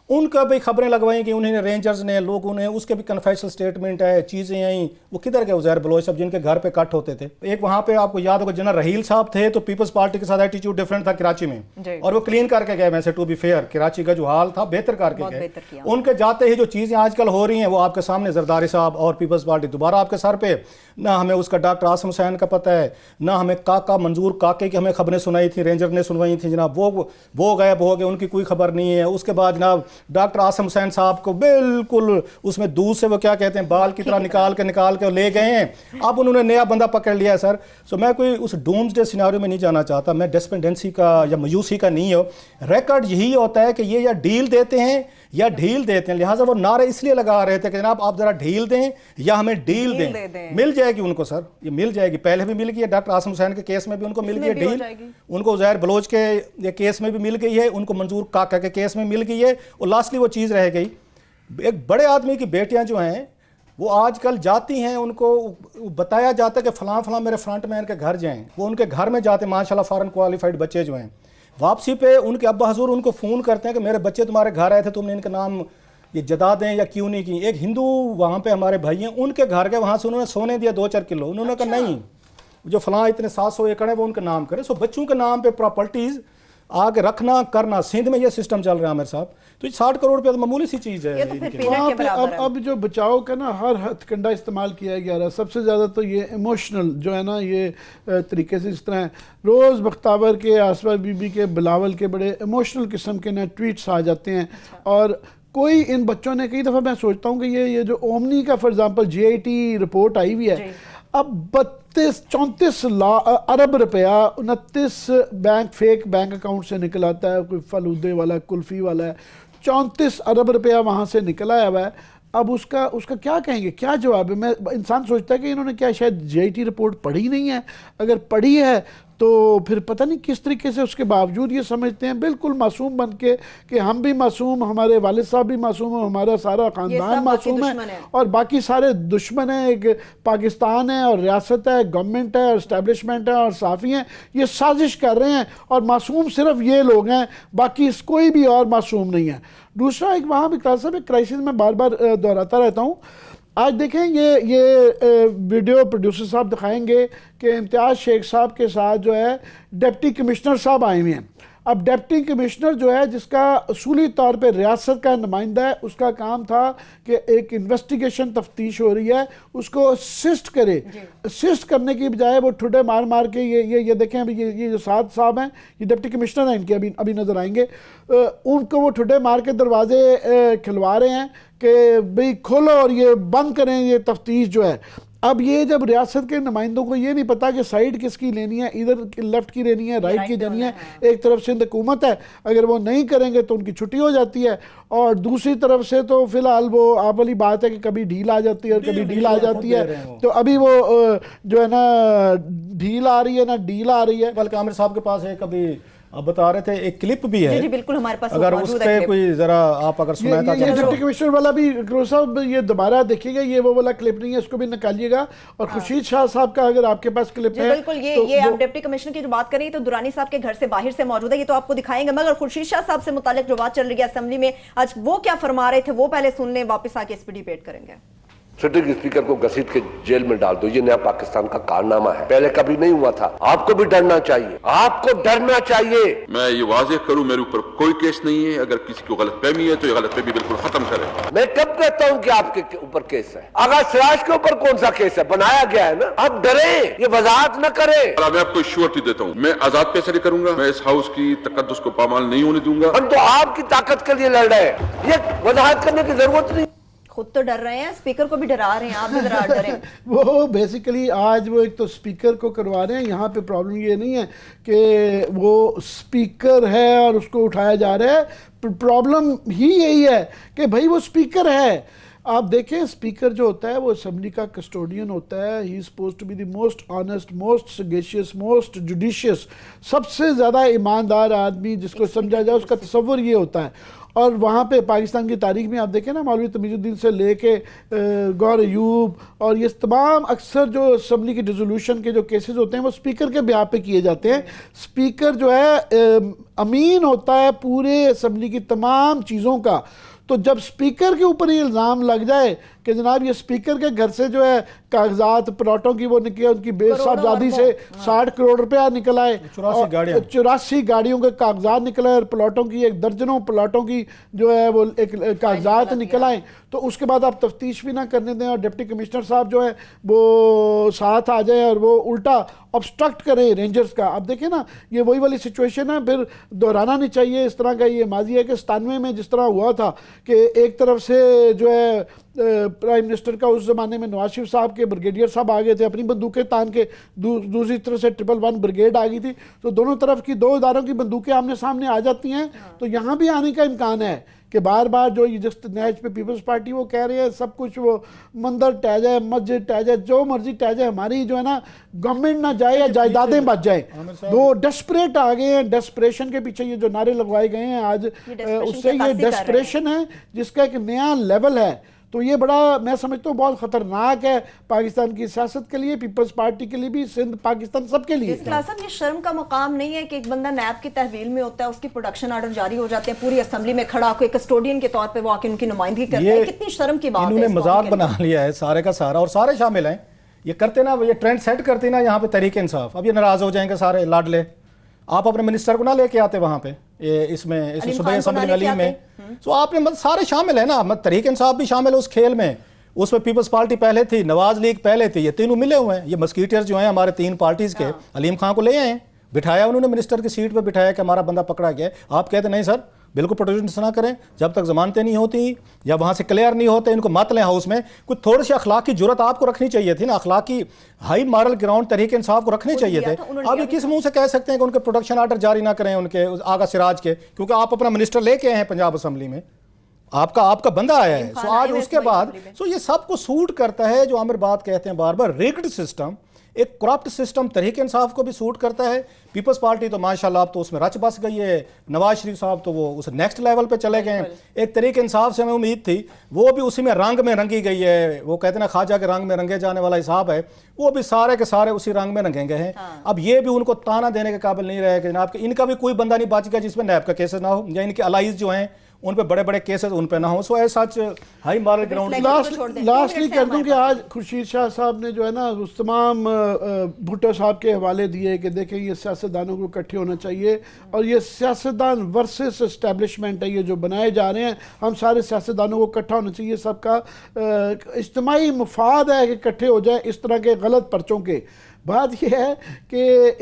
उनका भी खबरें लगवाई कि उन्हें रेंजर्स ने, लोगों ने, उसके भी कन्फेशनल स्टेटमेंट है, चीज़ें आई। वो किधर गए उज़ैर बलोच साहब जिनके घर पे कट होते थे? एक वहाँ पे आपको याद होगा जनरल रहील साहब थे, तो पीपल्स पार्टी के साथ एटीट्यूड डिफरेंट था कराची में, और वो क्लीन करके गए। वैसे टू बी फेयर कराची का जो हाल था बेहतर करके गए। उनके जाते ही जो चीज़ें आजकल हो रही हैं वो आपके सामने, जरदारी साहब और पीपल्स पार्टी दोबारा आपके सर पे। ना हमें उसका डॉक्टर आसिम हुसैन का पता है, ना हमें काका मंजूर काके की हमें खबरें सुनाई थी, रेंजर ने सुनवाई थी जनाब, वो गायब हो गए, उनकी कोई खबर नहीं है। उसके बाद जनाब डॉक्टर आसिम हुसैन साहब को बिल्कुल उसमें दूध से वो क्या कहते हैं बाल की तरह निकाल के ले गए हैं। अब उन्होंने नया बंदा पकड़ लिया है सर। सो मैं कोई उस डूम्सडे सिनेरियो में नहीं जाना चाहता, मैं डिस्पेंडेंसी का या मायूसी का नहीं हो। रिकॉर्ड यही होता है कि ये या डील देते हैं या ढील देते हैं, लिहाजा वो नारे इसलिए लगा रहे थे कि जनाब आप जरा ढील दें या हमें डील दें। मिल जाएगी उनको सर, ये मिल जाएगी, पहले भी मिल गई है, डॉक्टर आसिम हुसैन के केस में भी उनको मिल गई है डील, उनको उज़ैर बलोच के ये केस में भी मिल गई है, उनको मंजूर काका के केस में मिल गई है, और लास्टली वो चीज़ रह गई। एक बड़े आदमी की बेटियां जो हैं वो आजकल जाती हैं, उनको बताया जाता है कि फलां फलां मेरे फ्रंटमैन के घर जाएं, वो उनके घर में जाते, माशाल्लाह फॉरेन क्वालिफाइड बच्चे जो हैं, वापसी पे उनके अब्बा हजूर उनको फ़ोन करते हैं कि मेरे बच्चे तुम्हारे घर आए थे, तुमने इनका नाम ये जदा दें या क्यों नहीं की। एक हिंदू वहाँ पे हमारे भाई हैं, उनके घर के वहाँ से उन्होंने सोने दिया 2-4 किलो, उन्होंने कहा नहीं जो फलां इतने 700 एकड़ है वो उनका नाम करें। सो बच्चों के नाम पे प्रॉपर्टीज़ आगे रखना करना, सिंध में ये सिस्टम चल रहा है आमिर साहब। तो 60 करोड़ रुपया तो मामूली सी चीज़ है। अब जो बचाव का ना हर हथकंडा इस्तेमाल किया जा रहा है। सबसे ज़्यादा तो ये इमोशनल जो है ना, ये तरीके से इस तरह रोज़ बख्तावर के, आसमा बीबी के, बिलावल के बड़े इमोशनल किस्म के ना ट्वीट्स आ जाते हैं। और कोई इन बच्चों ने, कई दफ़ा मैं सोचता हूँ कि ये जो ओमनी का फॉर एग्जांपल GIT रिपोर्ट आई हुई है, अब 32-34 अरब रुपया 29 बैंक फेक बैंक अकाउंट से निकल आता है। कोई फलूदे वाला, कुल्फ़ी वाला है, 34 अरब रुपया वहाँ से निकला हुआ है। अब उसका क्या कहेंगे, क्या जवाब है? मैं इंसान सोचता है कि इन्होंने क्या शायद JIT रिपोर्ट पढ़ी नहीं है। अगर पढ़ी है तो फिर पता नहीं किस तरीके से उसके बावजूद ये समझते हैं बिल्कुल मासूम बन के कि हम भी मासूम, हमारे वालिद साहब भी मासूम है, हमारा सारा ख़ानदान मासूम है और बाकी सारे दुश्मन हैं। एक पाकिस्तान है और रियासत है, गवर्नमेंट है और इस्टेब्लिशमेंट है और साफ़ी हैं, ये साजिश कर रहे हैं और मासूम सिर्फ ये लोग हैं, बाकी कोई भी और मासूम नहीं है। दूसरा एक वहाँ भी क्राइसिस में बार बार दोहराता रहता हूँ। आज देखें ये वीडियो प्रोड्यूसर साहब दिखाएंगे कि इम्तियाज़ शेख साहब के साथ जो है डिप्टी कमिश्नर साहब आए हुए हैं। अब डिप्टी कमिश्नर जो है, जिसका असूली तौर पे रियासत का नुमाइंदा है, उसका काम था कि एक इन्वेस्टिगेशन तफ्तीश हो रही है उसको असिस्ट करे। असिस्ट करने की बजाय वो ठुड्डे मार मार के ये देखें, अभी ये जो साथ साहब हैं, ये डिप्टी कमिश्नर हैं, इनके अभी नज़र आएंगे, उनको वो ठुड्डे मार के दरवाजे खिलवा रहे हैं कि भाई खोलो और ये बंद करें ये तफ्तीश जो है। अब ये जब रियासत के नुमाइंदों को ये नहीं पता कि साइड किसकी लेनी है, इधर लेफ्ट की लेनी है, राइट की लेनी है। एक तरफ सिंध हुकूमत है, अगर वो नहीं करेंगे तो उनकी छुट्टी हो जाती है, और दूसरी तरफ से तो फिलहाल वो आप वाली बात है कि कभी ढील आ जाती है और कभी ढील आ जाती है। तो अभी वो जो है ना ढील आ रही है ना डील आ रही है। बल्कि आमिर साहब के पास एक अभी अब बता रहे थे एक क्लिप भी है। जी बिल्कुल हमारे पास अगर उस पे कोई जरा आप अगर सुनाता ये डिप्टी कमिश्नर वाला भी साहब ये दोबारा देखिएगा, ये वो वाला क्लिप नहीं है, इसको भी निकालिएगा। और खुर्शीद शाह साहब का अगर आपके पास क्लिप है बिल्कुल ये आप डिप्टी कमिश्नर की जो बात करें तो दुरानी साहब के घर से बाहर से मौजूद है, ये तो आपको दिखाएंगे। मगर खुर्शीद शाह साहब से मुतालिक जो बात चल रही है असेंबली में आज, वो क्या फरमा रहे थे वो पहले सुन लें, वापस आके इस पर डिबेट करेंगे। सिटिंग स्पीकर को घसीट के जेल में डाल दो, ये नया पाकिस्तान का कारनामा है, पहले कभी नहीं हुआ था। आपको भी डरना चाहिए, आपको डरना चाहिए। मैं ये वाज़ेह करूं, मेरे ऊपर कोई केस नहीं है। अगर किसी को गलतफहमी है तो ये गलतफहमी बिल्कुल खत्म करें। मैं कब कहता हूं कि आपके ऊपर केस है? अगर सिराज के ऊपर कौन सा केस है? बनाया गया है ना। अब डरें, ये वजाहत न करें। मैं आपको श्योरिटी देता हूं, मैं आजाद फैसले करूंगा, मैं इस हाउस की तकद्दुस को पामाल नहीं होने दूंगा। हम तो आपकी ताकत के लिए लड़ रहे हैं, ये वजाहत करने की जरूरत नहीं। खुद तो डर रहे हैं, स्पीकर को भी डरा रहे हैं, आप भी जरा डरें। वो बेसिकली आज वो एक तो स्पीकर को करवा रहे हैं। यहाँ पे प्रॉब्लम ये नहीं है कि वो स्पीकर है और उसको उठाया जा रहा है, प्रॉब्लम ही यही है कि भाई वो स्पीकर है। आप देखें स्पीकर जो होता है वो असेंबली का कस्टोडियन होता है। He is supposed to be the most honest, most sagacious, most judicious, सबसे ज़्यादा ईमानदार आदमी जिसको समझा जाए, उसका तस्वुर ये होता है। और वहाँ पे पाकिस्तान की तारीख में आप देखें ना, मौलवी तमीजुद्दीन से लेके गौर अयूब और ये तमाम अक्सर जो असेंबली की डिसोल्यूशन के जो केसेस होते हैं वो स्पीकर के ब्याह पे किए जाते हैं। स्पीकर जो है अमीन होता है पूरे असेंबली की तमाम चीज़ों का। तो जब स्पीकर के ऊपर ये इल्ज़ाम लग जाए कि जनाब ये स्पीकर के घर से जो है कागजात प्लॉटों की वो निकले, उनकी बेसाहबजादी से 60 करोड़ रुपया निकल आए, 84 गाड़ियों के कागजात निकले और प्लॉटों की एक दर्जनों प्लॉटों की जो है वो एक कागजात निकल आए, तो उसके बाद आप तफ्तीश भी ना करने दें और डिप्टी कमिश्नर साहब जो है वो साथ आ जाए और वो उल्टा ऑब्स्ट्रक्ट करें रेंजर्स का। अब देखें ना, ये वही वाली सिचुएशन है, फिर दोहराना नहीं चाहिए इस तरह का। ये माजी है कि 97 में जिस तरह हुआ था कि एक तरफ से जो है प्राइम मिनिस्टर का उस ज़माने में नवाज शरीफ साहब के ब्रिगेडियर साहब आ गए थे अपनी बंदूकें तान के, दूसरी तरफ से 111 ब्रिगेड आ गई थी, तो दोनों तरफ की दो इदारों की बंदूकें आमने सामने आ जाती हैं। तो यहाँ भी आने का इम्कान है कि बार बार जो जिस नैच पे पीपल्स पार्टी वो कह रही है सब कुछ वो मंदिर टह जाए, मस्जिद टह जाए, जो मर्जी टह जाए, हमारी जो है ना गवर्नमेंट ना जाए या जायदादें बच जाए। दो डेस्परेट आ गए हैं, डेस्परेशन के पीछे ये जो नारे लगवाए गए हैं आज, उससे ये डेस्परेशन है जिसका एक नया लेवल है। तो ये बड़ा मैं समझता हूँ बहुत खतरनाक है पाकिस्तान की सियासत के लिए, पीपल्स पार्टी के लिए भी, सिंध पाकिस्तान सबके लिए। ये शर्म का मकाम नहीं है कि एक बंदा नैब की तहवील में होता है, उसकी प्रोडक्शन आर्डर जारी हो जाते हैं, पूरी असेंबली में खड़ा होकर कस्टोडियन के तौर पे वो आके उनकी नुमाइंदगी करता है। कितनी शर्म की बात है। इन्होंने मजाक बना लिया है सारे का सारा, और सारे शामिल हैं। ये करते ना, ये ट्रेंड सेट करते ना यहाँ पे तहरीक इंसाफ। अब ये नाराज हो जाएंगे सारे लाडले, आप अपने मिनिस्टर को ना लेके आते वहाँ पे इसमें इस सूबाई असेंबली में अलीम में, तो आपने मतलब सारे शामिल है ना, मतलब तहरीक इंसाफ भी शामिल है उस खेल में। उसमें पीपल्स पार्टी पहले थी, नवाज लीग पहले थी, ये तीनों मिले हुए हैं। ये मस्कीटियर्स जो हैं हमारे तीन पार्टीज के, अलीम खान को ले आए, बिठाया उन्होंने मिनिस्टर की सीट पे बिठाया कि हमारा बंदा पकड़ा गया। आप कहते नहीं सर बिल्कुल प्रोटेक्शन ना करें जब तक जमानतें नहीं होती या वहाँ से क्लियर नहीं होते, इनको मत लें हाउस में। कुछ थोड़ी सी अखलाकी जुर्रत आपको रखनी चाहिए थी ना, अखलाकी हाई मॉरल ग्राउंड तरीके इंसाफ को रखने चाहिए थे। आप ये किस मुंह से कह सकते हैं कि उनके प्रोडक्शन आर्डर जारी ना करें उनके आगा सिराज के, क्योंकि आप अपना मिनिस्टर लेके आए हैं पंजाब असम्बली में, आपका बंदा आया है। सो आज उसके बाद सो ये सबको सूट करता है जो आमिर बात कहते हैं बार बार, रिग्ड सिस्टम, एक करप्ट सिस्टम तहरीक इंसाफ को भी सूट करता है। पीपल्स पार्टी तो माशाल्लाह अब तो उसमें रच बस गई है, नवाज शरीफ साहब तो वो उस नेक्स्ट लेवल पे चले गए हैं। एक तहरीक इंसाफ से हमें उम्मीद थी, वो भी उसी में रंग में रंगी गई है। वो कहते हैं ना ख्वाजा के रंग में रंगे जाने वाला हिसाब है, वो भी सारे के सारे उसी रंग में रंगे गए हैं। अब ये भी उनको ताना देने के काबिल नहीं रहे कि जनाब इनका भी कोई बंदा नहीं बच गया जिसमें नैब का केसेस ना हो, या इनके अलाइज जो हैं उन पे बड़े बड़े केसेस उन पे ना हो। सो ऐसा हाई मॉरल ग्राउंड। लास्टली कर दूं कि आज खुर्शीद शाह साहब ने जो है ना उस तमाम भुट्टो साहब के हवाले दिए कि देखें ये सियासतदानों को इकट्ठे होना चाहिए, और ये सियासतदान वर्सेस एस्टेब्लिशमेंट है ये जो बनाए जा रहे हैं, हम सारे सियासतदानों को इकट्ठा होना चाहिए, सबका इज्तिमाई मुफाद है कि इकट्ठे हो जाए इस तरह के गलत पर्चों के। बात यह है कि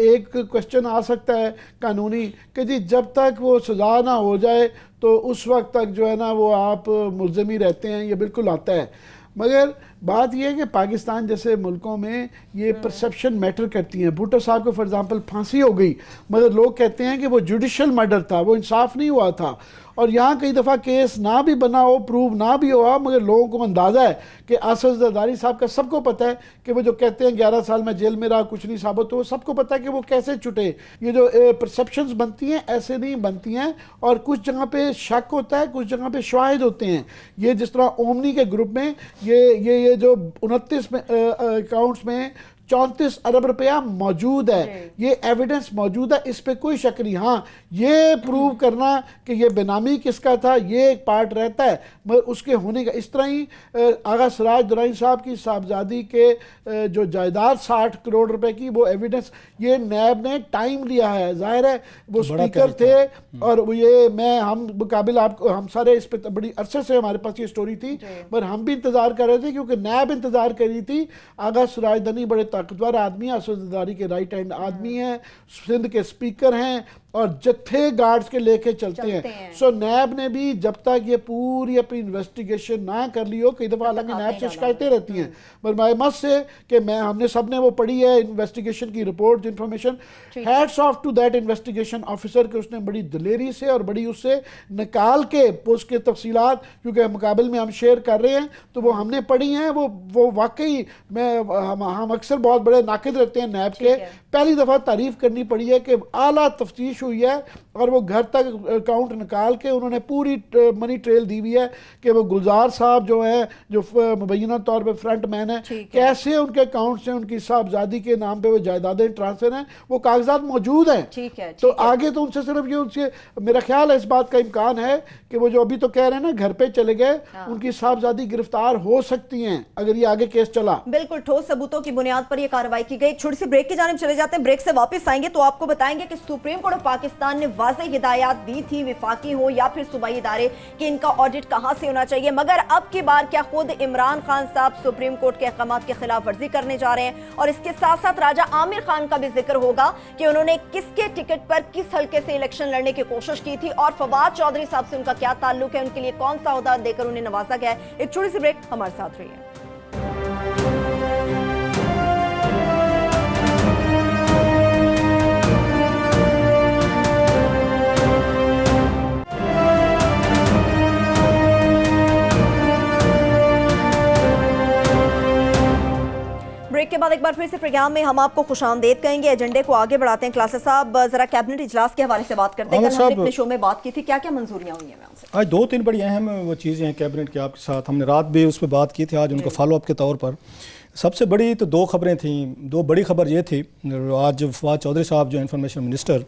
एक क्वेश्चन आ सकता है कानूनी कि जी जब तक वो सज़ा ना हो जाए तो उस वक्त तक जो है ना वो आप मुल्ज़िम ही रहते हैं, ये बिल्कुल आता है। मगर बात यह है कि पाकिस्तान जैसे मुल्कों में ये परसेप्शन मैटर करती हैं। भुट्टो साहब को फॉर एग्जांपल फांसी हो गई, मगर लोग कहते हैं कि वो जुडिशल मर्डर था, वो इंसाफ नहीं हुआ था। और यहाँ कई दफ़ा केस ना भी बना हो, प्रूव ना भी हुआ, मगर लोगों को अंदाज़ा है कि आसिफ जरदारी साहब का सबको पता है कि वो जो कहते हैं 11 साल में जेल में रहा कुछ नहीं साबित हो, सबको पता है कि वो कैसे छुटे। ये जो परसेप्शंस बनती हैं ऐसे नहीं बनती हैं, और कुछ जगह पे शक होता है, कुछ जगह पे शवाहिद होते हैं। ये जिस तरह ओमनी के ग्रुप में ये जो 29 अकाउंट्स में 34 अरब रुपया मौजूद है, ये एविडेंस मौजूद है, इस पे कोई शक नहीं। हाँ, ये प्रूव करना कि ये बेनामी किसका था ये एक पार्ट रहता है, मगर उसके होने का इस तरह ही आगा सिराज दुरानी साहब की साहबजादी के जो जायदाद 60 करोड़ रुपए की, वो एविडेंस ये नैब ने टाइम लिया है। जाहिर है वो स्पीकर थे, और वो ये हम मुकाबिल आपको हम सारे इस पे बड़ी अरसे से हमारे पास ये स्टोरी थी, पर हम भी इंतजार कर रहे थे क्योंकि नैब इंतजार कर रही थी। आगा सिराज दनी बड़े ताकतवर आदमी है, आसिफ जरदारी के राइट हैंड आदमी हैं, सिंध के स्पीकर हैं, और जत्थे गार्ड्स के लेके चलते हैं। सो नैब ने भी जब तक ये पूरी अपनी इन्वेस्टिगेशन ना कर ली हो, कई दफ़ा हालांकि नैब से शिकायतें रहती हैं, पर माय मस्ट से कि हमने सब ने वो पढ़ी है इन्वेस्टिगेशन की report information. Hats off to that investigation officer कि उसने बड़ी दलेरी से और बड़ी उससे निकाल के उसके तफसीलात, क्योंकि मुकाबले में हम शेयर कर रहे हैं तो वो हमने पढ़ी हैं, वो वाकई हम अक्सर बहुत बड़े नाकिद रहते हैं नैब के। पहली दफ़ा तारीफ करनी पड़ी है कि आला तफ्तीश हुई है, और वो घर तक अकाउंट निकाल के उन्होंने पूरी मनी ट्रेल दी हुई है कि वो गुलजार साहब जो है, जो मुबैना तौर पे फ्रंट मैन है, कैसे उनके अकाउंट से उनकी साहबजादी के नाम पे वो जायदादें ट्रांसफर हैं, वो कागजात मौजूद हैं। तो आगे तो उनसे सिर्फ ये उनसे मेरा ख्याल है इस बात का इम्कान है कि वो जो अभी तो कह रहे हैं ना घर पे चले गए, उनकी साहबजादी गिरफ्तार हो सकती हैं अगर ये आगे केस चला। बिल्कुल ठोस सबूतों की बुनियाद पर यह कार्रवाई की गई। छोटी सी ब्रेक की जानिब चले जाते हैं, ब्रेक से वापस आएंगे तो आपको बताएंगे कि सुप्रीम कोर्ट ऑफ पाकिस्तान ने वाज़ेह हिदायत दी थी, विफाकी हो या फिर सूबाई इदारे, कि इनका ऑडिट कहां से होना चाहिए। मगर अब की बार क्या खुद इमरान खान साहब सुप्रीम कोर्ट के अहकामात के खिलाफ वर्जी करने जा रहे हैं, और इसके साथ साथ राजा आमिर खान का भी जिक्र होगा कि उन्होंने किसके टिकट पर किस हल्के से इलेक्शन लड़ने की कोशिश की थी, और फवाद चौधरी साहब से उनका क्या ताल्लुक है, उनके लिए कौन सा ओहदा देकर उन्हें नवाजा गया है। एक छोटी सी ब्रेक, हमारे साथ रहिए। ब्रेक के बाद एक बार फिर से प्रोग्राम में हम आपको खुशामदीद कहेंगे। एजेंडे को आगे बढ़ाते हैं। क्लासेस साहब जरा कैबिनेट इजलास के हवाले से बात करते हैं। कल हमने अपने शो में बात की थी, क्या क्या मंजूरियां हुई हैं? आज 2-3 बड़ी अहम वो चीज़ें हैं कैबिनेट के आपके साथ, हमने रात भी उस पर बात की थी, आज उनको फॉलोअप के तौर पर सबसे बड़ी तो 2 खबरें थी। 2 बड़ी खबर ये थी, आज फवाद चौधरी साहब जो इंफॉर्मेशन मिनिस्टर,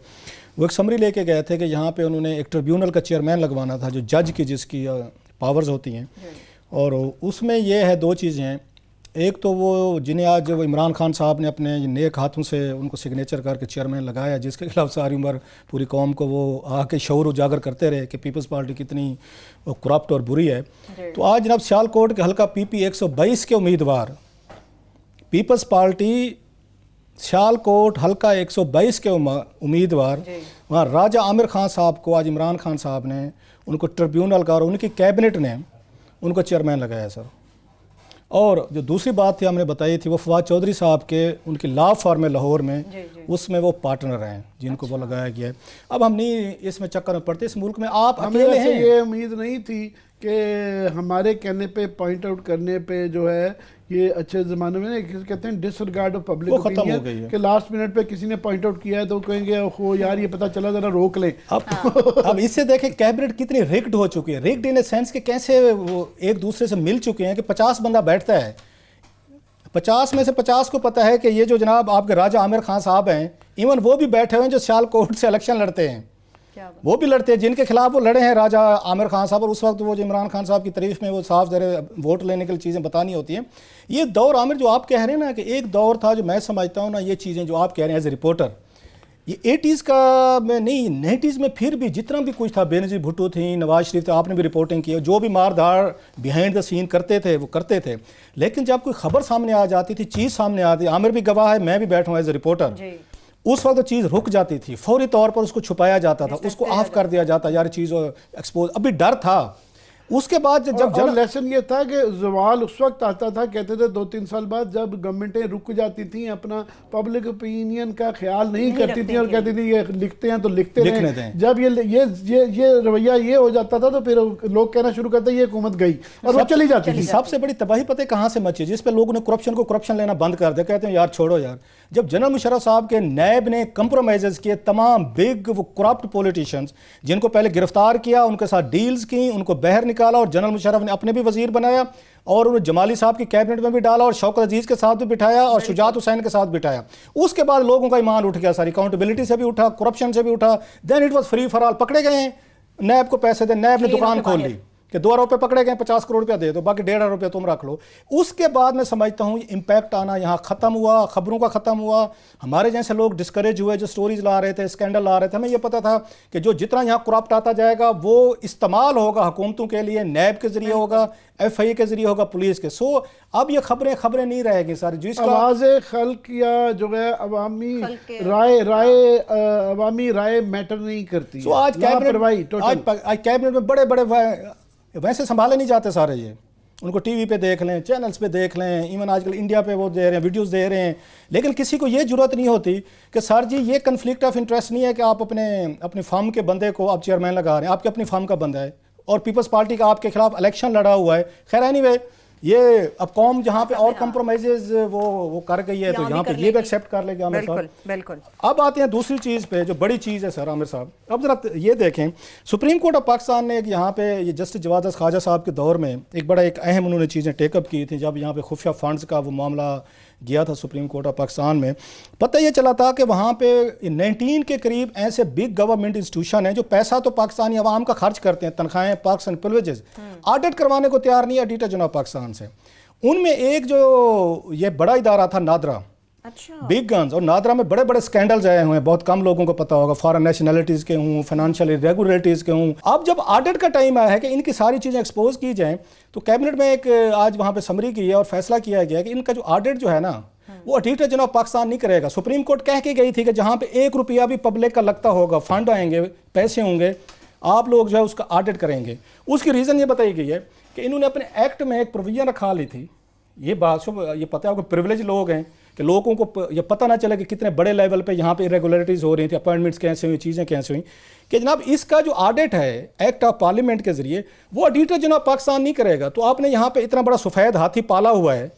वो एक समरी लेके गए थे कि यहाँ पे उन्होंने एक ट्रिब्यूनल का चेयरमैन लगवाना था जो जज की जिसकी पावर्स होती हैं, और उसमें ये है 2 चीज़ें हैं। एक तो वो जिन्हें आज वो इमरान खान साहब ने अपने नेक हाथों से उनको सिग्नेचर करके चेयरमैन लगाया, जिसके खिलाफ सारी उम्र पूरी कौम को वो आके शऊर उजागर करते रहे कि पीपल्स पार्टी कितनी करप्ट और बुरी है। तो आज जनाब सियालकोट के हल्का PP 122 के उम्मीदवार पीपल्स पार्टी सियालकोट हल्का 122 के उम्मीदवार वहाँ राजा आमिर खान साहब को आज इमरान खान साहब ने उनको ट्रिब्यूनल का और उनकी कैबिनेट ने उनको चेयरमैन लगाया सर। और जो दूसरी बात थी हमने बताई थी वो फवाद चौधरी साहब के उनकी लॉ फर्म है लाहौर में, उसमें वो पार्टनर हैं जिनको वो लगाया गया है। अब हम नहीं इसमें चक्कर में पड़ते, इस मुल्क में आप हमें अकेले वैसे हैं। ये उम्मीद नहीं थी कि हमारे कहने पे पॉइंट आउट करने पे जो है ये अच्छे ज़माने में ना कहते हैं डिसरिगार्ड ऑफ पब्लिक वो खत्म हो गई ओपिनियन है। कि लास्ट मिनट पे किसी ने पॉइंट आउट किया है तो कहेंगे हो यार ये पता चला ज़रा रोक लें। अब इससे देखें कैबिनेट कितनी रिग्ड हो चुकी है। रिग्ड इन ए सेंस कि कैसे वो एक दूसरे से मिल चुके हैं कि 50 बंदा बैठता है, 50 में से 50 को पता है कि ये जो जनाब आपके राजा आमिर खान साहब हैं, इवन वो भी बैठे हुए हैं जो सियालकोट से इलेक्शन लड़ते हैं, वो भी लड़ते हैं जिनके खिलाफ वो लड़े हैं राजा आमिर खान साहब। और उस वक्त वो जो इमरान खान साहब की तारीफ में वो साफ जरे वोट लेने के लिए चीज़ें बतानी होती हैं। ये दौर आमिर जो आप कह रहे हैं ना कि एक दौर था जो मैं समझता हूँ ना, ये चीज़ें जो आप कह रहे हैं एज ए रिपोर्टर, ये 80s का में नहीं 90s में फिर भी जितना भी कुछ था, बेनज़ीर भुट्टो थी, नवाज शरीफ थे, आपने भी रिपोर्टिंग की, जो भी मारधाड़ बिहाइंड द सीन करते थे वो करते थे। लेकिन जब कोई खबर सामने आ जाती थी, चीज़ सामने आती, आमिर भी गवाह है, मैं भी बैठा हूँ एज ए रिपोर्टर, उस वक्त चीज़ रुक जाती थी, फौरी तौर पर उसको छुपाया जाता था, उसको ऑफ कर दिया जाता, यार चीज़ एक्सपोज। अभी डर था। उसके बाद जब लेसन ये था कि जवाल उस वक्त आता था, कहते थे 2-3 साल बाद, जब गवर्नमेंटें रुक जाती थी, अपना पब्लिक ओपिनियन का ख्याल नहीं करती थी और कहती थी ये लिखते हैं तो लिखते रहें। जब ये रवैया ये हो जाता था तो फिर लोग कहना शुरू करते ये हुकूमत गई और वो चली जाती थी। सबसे बड़ी तबाही पता है कहाँ से मची, जिस पे लोगों ने करप्शन को करप्शन लेना बंद कर दिया, कहते हैं यार छोड़ो यार। जब जनरल मुशर्रफ साहब के नैब ने कंप्रोमाइज़ किए, तमाम बिग वो करप्ट पॉलिटिशियंस जिनको पहले गिरफ्तार किया, उनके साथ डील्स की, उनको बाहर निकाला और जनरल मुशर्रफ ने अपने भी वजीर बनाया और उन्हें जमाली साहब की कैबिनेट में भी डाला और शौकत अजीज के साथ भी बिठाया और शुजात हुसैन के साथ बिठाया। उसके बाद लोगों का ईमान उठ गया, सारी अकाउंटेबिलिटी से भी उठा, करप्शन से भी उठा। Then it was free for all. पकड़े गए हैं, नैब को पैसे दे, नैब ने दुकान खोल ली कि 2 रुपये पकड़े गए, 50 करोड़ रुपया दे दो, बाकी 1.5 रुपये तुम रख लो। उसके बाद मैं समझता हूँ इम्पैक्ट आना यहाँ ख़त्म हुआ, खबरों का ख़त्म हुआ। हमारे जैसे लोग डिस्करेज हुए जो स्टोरीज ला रहे थे, स्कैंडल ला रहे थे। हमें ये पता था कि जो जितना यहाँ करप्ट आता जाएगा वो इस्तेमाल होगा हुकूमतों के लिए, नैब के जरिए होगा, FI के जरिए होगा, पुलिस के। सो अब ये खबरें नहीं रहेगी सारी, जिसका आवाज़ खल्क या जो है अवामी राय मैटर नहीं करती। सो आज कैबिनेट में बड़े बड़े वैसे संभाले नहीं जाते सारे, ये उनको टीवी पे देख लें, चैनल्स पे देख लें, इवन आजकल इंडिया पे वो दे रहे हैं, वीडियोस दे रहे हैं। लेकिन किसी को ये जरूरत नहीं होती कि सर जी ये कन्फ्लिक्ट ऑफ इंटरेस्ट नहीं है कि आप अपनी फर्म के बंदे को आप चेयरमैन लगा रहे हैं, आपके अपनी फर्म का बंदा है और पीपल्स पार्टी का आपके खिलाफ इलेक्शन लड़ा हुआ है। खैर एनीवे, ये अब कौम जहाँ पे और कॉम्प्रोमाइजेज वो कर गई है तो यहाँ पे ये भी एक्सेप्ट कर लेगा आमिर साहब। बिल्कुल। अब आते हैं दूसरी चीज़ पे जो बड़ी चीज़ है सर आमिर साहब। अब जरा ये देखें, सुप्रीम कोर्ट ऑफ पाकिस्तान ने यहाँ पे ये जस्टिस जवाद ख्वाजा साहब के दौर में एक बड़ा एक अहम उन्होंने चीज़ें टेकअप की थी। जब यहाँ पे खुफिया फंड्स का वो मामला गया था सुप्रीम कोर्ट ऑफ पाकिस्तान में, पता ये चला था कि वहाँ पे 19 के करीब ऐसे बिग गवर्नमेंट इंस्टीट्यूशन हैं जो पैसा तो पाकिस्तानी अवाम का खर्च करते हैं, तनख्वाहें, पाकिस्तान प्रिविलेजेस, ऑडिट करवाने को तैयार नहीं है ऑडिटर जनरल पाकिस्तान से। उनमें एक जो ये बड़ा इदारा था नादरा, अच्छा, बिग गन्स, और नादरा में बड़े बड़े स्कैंडल्स आए हुए हैं, बहुत कम लोगों को पता होगा, फॉरेन नेशनलिटीज़ के हूँ, फाइनेंशियल इरेगुलरिटीज़ के हूँ। अब जब ऑडिट का टाइम आया है कि इनकी सारी चीज़ें एक्सपोज की जाएँ, तो कैबिनेट में एक आज वहाँ पे समरी की है और फैसला किया गया कि इनका जो ऑडिट जो है ना वो ऑडिटर जनरल पाकिस्तान नहीं करेगा। सुप्रीम कोर्ट कह के गई थी कि जहाँ पे 1 रुपया भी पब्लिक का लगता होगा, फंड आएंगे, पैसे होंगे, आप लोग जो है उसका ऑडिट करेंगे। उसकी रीज़न ये बताई गई है कि इन्होंने अपने एक्ट में एक प्रोविजन रखा ली थी। ये बात ये पता है आपको, प्रिविलेज लोग हैं कि लोगों को ये पता ना चले कि कितने बड़े लेवल पे यहाँ पे इरेगुलरिटीज़ हो रही थी, अपॉइंटमेंट्स कैसे हुई, चीज़ें कैसे हुई, कि जनाब इसका जो ऑडिट है एक्ट ऑफ पार्लियामेंट के जरिए वो ऑडिटर जनाब पाकिस्तान नहीं करेगा। तो आपने यहाँ पे इतना बड़ा सफ़ेद हाथी पाला हुआ है,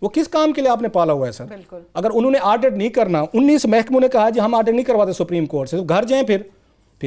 वो किस काम के लिए आपने पाला हुआ है सर? बिल्कुल। अगर उन्होंने ऑडिट नहीं करना, 19 महकमों ने कहा जी हम ऑडिट नहीं करवाते सुप्रीम कोर्ट से, तो घर जाएँ, फिर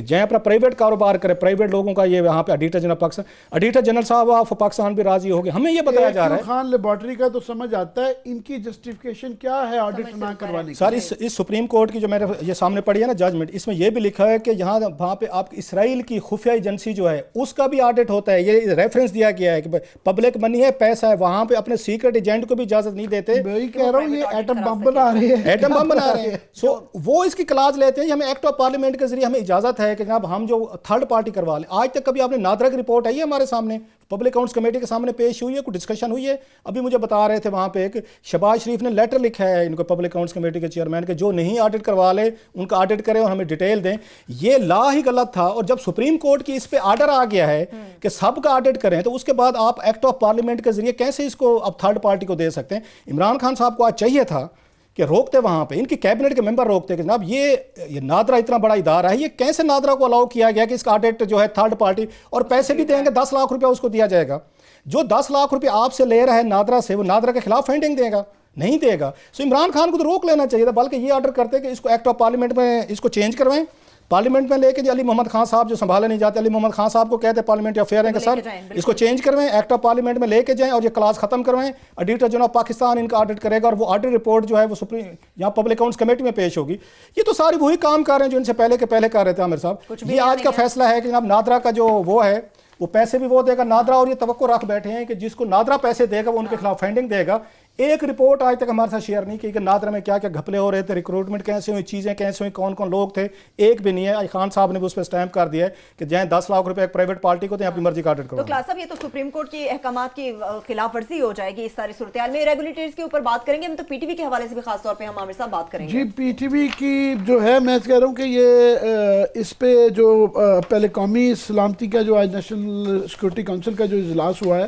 जाएँ अपना प्राइवेट कारोबार करें, प्राइवेट लोगों का ये यहाँ पे auditor general Pakistan, auditor general साहब ऑफ पाकिस्तान भी राजी हो गए। हमें ये बताया जा रहा है खान लेबॉर्ट्री का तो समझ आता है, इनकी जस्टिफिकेशन क्या है ऑडिट ना करवाने की? सर इस सुप्रीम कोर्ट की जो मैंने ये सामने पढ़ी है ना जजमेंट, इसमें ये भी लिखा है कि यहाँ वहाँ पे आप इसराइल की खुफिया एजेंसी जो है उसका भी ऑडिट होता है। ये रेफरेंस दिया गया है कि पब्लिक मनी है, पैसा है, वहाँ पे अपने सीक्रेट एजेंट को भी इजाजत नहीं देते। वही कह रहा हूँ, ये एटम बम बना रहे हैं, एटम बम बना रहे हैं। सो वो इसकी क्लास लेते हैं, हमें एक्ट ऑफ पार्लियामेंट के जरिए हमें इजाजत है कि जनाब हम जो थर्ड पार्टी करवा लें, आज तक कभी आपने नादरा की रिपोर्ट आई है हमारे सामने, पब्लिक अकाउंट्स कमेटी के सामने पेश हुई है, कोई डिस्कशन हुई है? अभी मुझे बता रहे थे वहाँ पे एक शहबाज शरीफ ने लेटर लिखा है इनको पब्लिक अकाउंट्स कमेटी के चेयरमैन के, जो नहीं ऑडिट करवा ले उनका ऑडिट करें और हमें डिटेल दें। ये लॉ ही गलत था। और जब सुप्रीम कोर्ट की इस पे ऑर्डर आ गया है कि सबका ऑडिट करें, तो उसके बाद आप एक्ट ऑफ पार्लियामेंट के जरिए कैसे इसको अब थर्ड पार्टी को दे सकते हैं? इमरान खान साहब को आज चाहिए था कि रोकते, वहां पे इनकी कैबिनेट के मेंबर रोकते कि जनाब ये नादरा इतना बड़ा इदारा है, ये कैसे नादरा को अलाउ किया गया कि इसका ऑडिट जो है थर्ड पार्टी, और पैसे भी देंगे 10 लाख रुपया उसको दिया जाएगा। जो 10 लाख रुपया आपसे ले रहा है नादरा से, वो नादरा के खिलाफ फंडिंग देगा? नहीं देगा। सो इमरान खान को तो रोक लेना चाहिए था, बल्कि ये ऑर्डर करते कि इसको एक्ट ऑफ पार्लियामेंट में इसको चेंज करवाएं, पार्लियामेंट में लेके अली मोहम्मद खान साहब जो संभाले नहीं जाते, अली मोहम्मद खान साहब को कहते हैं पार्लियामेंट अफेयर है कि सर इसको चेंज करवाएं, एक्ट ऑफ पार्लियामेंट में लेके जाएं और ये क्लास खत्म करवाएं। ऑडिटर जनरल पाकिस्तान इनका ऑडिट करेगा और वो ऑडिट रिपोर्ट जो है वो सुप्रीम यहाँ पब्लिक अकाउंट्स कमेटी में पेश होगी। ये तो सारी वही काम कर रहे हैं जो इनसे पहले के पहले कर रहे थे आमिर साहब। ये आज का फैसला है कि जनाब नादरा का जो वो है वो पैसे भी वो देगा नादरा, और ये तवक्को रख बैठे हैं कि जिसको नादरा पैसे देगा वो उनके खिलाफ फंडिंग देगा। एक रिपोर्ट आज तक हमारे साथ शेयर नहीं की कि नादरा में क्या क्या घपले हो रहे थे, रिक्रूटमेंट कैसे हुई, चीज़ें कैसे हुई, कौन कौन लोग थे, एक भी नहीं है। आज खान साहब ने भी उस पर स्टैंप कर दिया है कि जहाँ 10 लाख रुपए एक प्राइवेट पार्टी को तो अपनी मर्जी का ऑडिट करो। तो क्लास साहब, ये तो सुप्रीम कोर्ट की अहकामात की खिलाफ वर्जी हो जाएगी इस सारी सूरत हाल में। रेगुलेटर्स के ऊपर बात करेंगे हम, तो पीटीवी के हवाले से भी खास तौर पर हम आमिर साहब बात करेंगे। जी, पीटीवी की जो है, मैं कह रहा हूँ कि ये इस पे जो पहले कौमी सलामती का जो आज नेशनल सिक्योरिटी काउंसिल का जो इजलास हुआ है,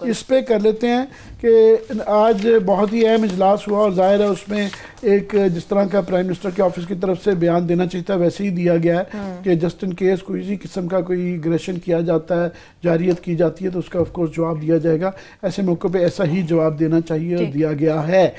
इस पे कर लेते हैं कि आज बहुत ही अहम इजलास हुआ और जाहिर है उसमें एक जिस तरह का प्राइम मिनिस्टर के ऑफिस की तरफ से बयान देना चाहिए था वैसे ही दिया गया है कि जस्ट इन केस कोई इसी किस्म का कोई एग्रेशन किया जाता है, जारियत की जाती है, तो उसका ऑफ कोर्स जवाब दिया जाएगा। ऐसे मौक़ों पे ऐसा ही जवाब देना चाहिए और दिया गया है।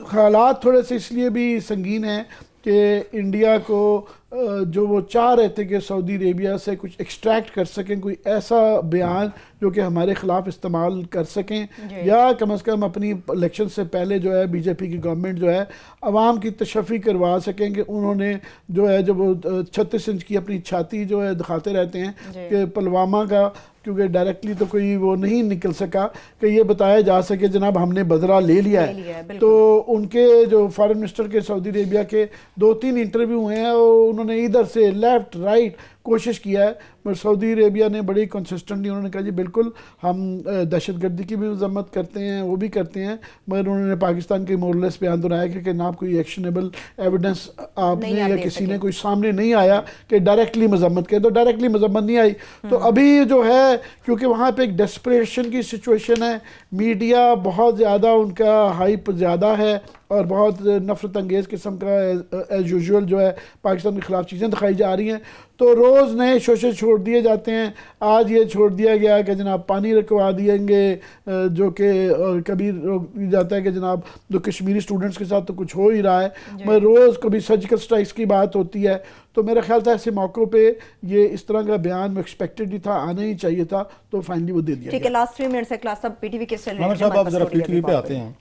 हालात थोड़े से इसलिए भी संगीन हैं कि इंडिया को जो वो चाह रहे थे कि सऊदी अरेबिया से कुछ एक्सट्रैक्ट कर सकें, कोई ऐसा बयान जो कि हमारे ख़िलाफ़ इस्तेमाल कर सकें, या कम से कम अपनी इलेक्शन से पहले जो है बीजेपी की गवर्नमेंट जो है आवाम की तशफ़ी करवा सकें कि उन्होंने जो है जब वो 36 इंच की अपनी छाती जो है दिखाते रहते हैं कि पुलवामा का, क्योंकि डायरेक्टली तो कोई वो नहीं निकल सका कि ये बताया जा सके जनाब हमने बदला ले लिया है। तो उनके जो फॉरेन मिनिस्टर के सऊदी अरेबिया के 2-3 इंटरव्यू हुए हैं और उन्होंने इधर से लेफ्ट राइट कोशिश किया है, मगर सऊदी अरेबिया ने बड़ी कंसिस्टेंटली उन्होंने कहा जी बिल्कुल हम दहशतगर्दी की भी मजम्मत करते हैं, वो भी करते हैं, मगर उन्होंने पाकिस्तान के मोरलेस बयान दोहराया कि ना कोई एक्शनेबल एविडेंस आपने या किसी ने कोई सामने नहीं आया कि डायरेक्टली मजम्मत करे, तो डायरेक्टली मजम्मत नहीं आई। तो अभी जो है क्योंकि वहाँ पे एक डेस्परेशन की सिचुएशन है, मीडिया बहुत ज़्यादा उनका हाइप ज़्यादा है और बहुत नफरत अंगेज़ किस्म का एज यूजुअल जो है पाकिस्तान के ख़िलाफ़ चीज़ें दिखाई जा रही हैं, तो रोज़ नए शोशे छोड़ दिए जाते हैं। आज ये छोड़ दिया गया कि जनाब पानी रखवा दिएंगे, जो कि कभी रोक जाता है कि जनाब जो कश्मीरी स्टूडेंट्स के साथ तो कुछ हो ही रहा है, मगर रोज़ कभी सर्जिकल स्ट्राइक्स की बात होती है। तो मेरा ख्याल था ऐसे मौक़ों पे ये इस तरह का बयान एक्सपेक्टेड ही था, आना ही चाहिए था, तो फाइनली वो दे दिया। ठीक है, लास्ट 3 मिनट से क्लास सब पीटीवी के साहब आप जरा पीटीवी पे आते हैं।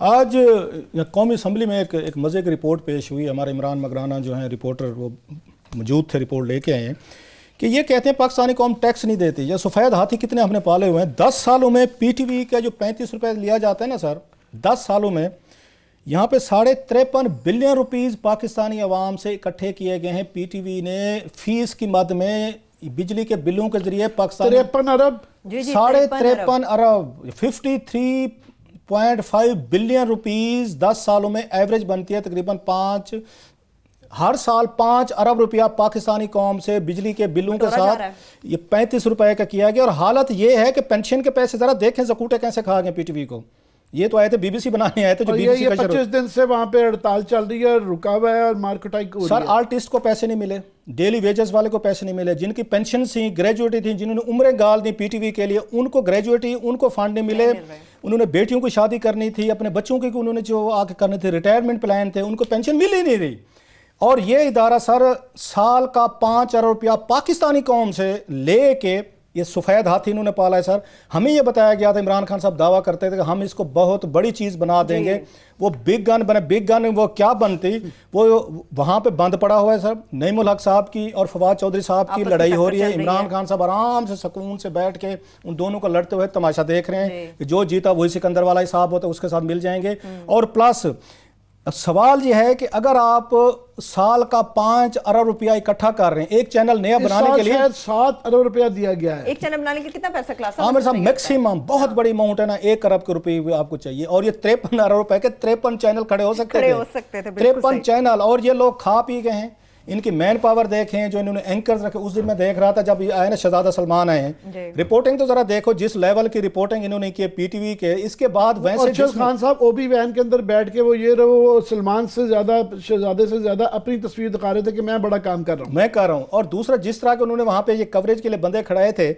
आज कौमी असम्बली में एक मज़े की रिपोर्ट पेश हुई, हमारे इमरान मगराना जो हैं रिपोर्टर वो मौजूद थे, रिपोर्ट लेके आए हैं कि ये कहते हैं पाकिस्तानी कौम टैक्स नहीं देती। या सफ़ेद हाथी कितने हमने पाले हुए हैं, 10 सालों में पीटीवी का जो 35 रुपये लिया जाता है ना सर, 10 सालों में यहाँ पे 53.5 बिलियन रुपीज़ पाकिस्तानी अवाम से इकट्ठे किए गए हैं। पीटीवी ने फीस की मद में बिजली के बिलों के जरिए पाकिस्तान 53 अरब 53.5 अरब 53.5 बिलियन रुपीज़ 10 सालों में एवरेज बनती है तकरीबन हर साल 5 अरब रुपया पाकिस्तानी कौम से बिजली के बिलों के साथ ये 35 रुपए का किया गया। और हालत ये है कि पेंशन के पैसे जरा देखें जकूटे कैसे खा गए पीटीवी को। ये तो आए थे बीबीसी बनाने आए थे, जो बीबीसी ये 25 दिन से वहाँ पे हड़ताल चल रही है, रुका हुआ है और मार्केटाई सर आर्टिस्ट को पैसे नहीं मिले, डेली वेजेस वाले को पैसे नहीं मिले, जिनकी पेंशन थी, ग्रेजुएटी थी, जिन्होंने उम्रें गाल दी पीटीवी के लिए, उनको ग्रेजुएटी, उनको फंड नहीं मिले। उन्होंने बेटियों की शादी करनी थी, अपने बच्चों की उन्होंने जो आके करने थे, रिटायरमेंट प्लान थे, उनको पेंशन मिल ही नहीं रही। और ये इदारा सर साल का 5 अरब रुपया पाकिस्तानी कौम से ले के ये सफ़ेद हाथी इन्होंने पाला है सर। हमें ये बताया गया था, इमरान खान साहब दावा करते थे कि हम इसको बहुत बड़ी चीज़ बना देंगे, वो बिग गन बने। बिग गन वो क्या बनती, वो वहाँ पे बंद पड़ा हुआ है सर। नईमुल हक साहब की और फवाद चौधरी साहब की लड़ाई हो रही है, इमरान खान साहब आराम से सुकून से बैठ के उन दोनों को लड़ते हुए तमाशा देख रहे हैं कि जो जीता वही सिकंदर वाला हिसाब होता है, उसके साथ मिल जाएंगे। और प्लस अब सवाल ये है कि अगर आप साल का 5 अरब रुपया इकट्ठा कर रहे हैं एक चैनल नया बनाने के लिए, शायद 7 अरब रुपया दिया गया है एक चैनल बनाने के लिए कितना पैसा क्लास हाँ मेरे साहब मैक्सिमम बहुत बड़ी अमाउंट है ना, 1 अरब के रुपए भी आपको चाहिए। और ये 53 अरब रुपए के 53 चैनल खड़े हो सकते थे, 53 चैनल। और ये लोग खा पी गए हैं। इनकी मैन पावर देखें जो इन्होंने एंकर्स रखे। उस दिन मैं देख रहा था जब ये आए ना शहजादा सलमान आए हैं, रिपोर्टिंग तो जरा देखो जिस लेवल की रिपोर्टिंग इन्होंने की पीटीवी के। इसके बाद वैसे अरशद खान साहब ओबी वैन के अंदर बैठ के वो सलमान से ज्यादा, शहजादे से ज्यादा अपनी तस्वीर दिखा रहे थे कि मैं बड़ा काम कर रहा हूँ। और दूसरा जिस तरह के उन्होंने वहां पे ये कवरेज के लिए बंदे खड़ाए थे,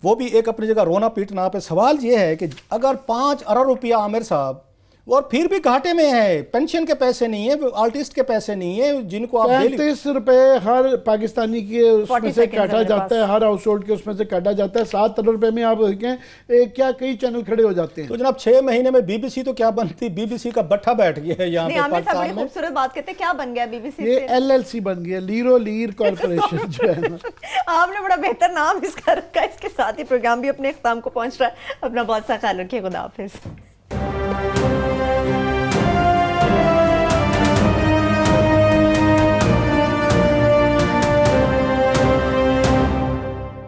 वो भी एक अपनी जगह रोना पीटना पे। सवाल ये है कि अगर 5 अरब रुपया आमिर साहब, और फिर भी घाटे में है, पेंशन के पैसे नहीं है, आर्टिस्ट के पैसे नहीं है, जिनको आप 35 रुपए हर पाकिस्तानी के उसमें से काटा जाता है, हर हाउस होल्ड के उसमें से काटा जाता है। 7 अरब रुपए में आप देखें क्या कई चैनल खड़े हो जाते हैं। तो जनाब 6 महीने में बीबीसी तो क्या बनती, बीबीसी का बट्ठा बैठ गया है यहाँ पे पाकिस्तान में। खूबसूरत बात कहते हैं, क्या बन गया बीबीसी? ये LLC बन गया, लीरो लीर कॉर्पोरेशन जो है ना। आपने बड़ा बेहतर नाम इसका रखा है। इसके साथ ही प्रोग्राम भी अपने इख्तिताम को पहुंच रहा है। अपना बहुत सा ख्याल रखिए। खुदा हाफिज।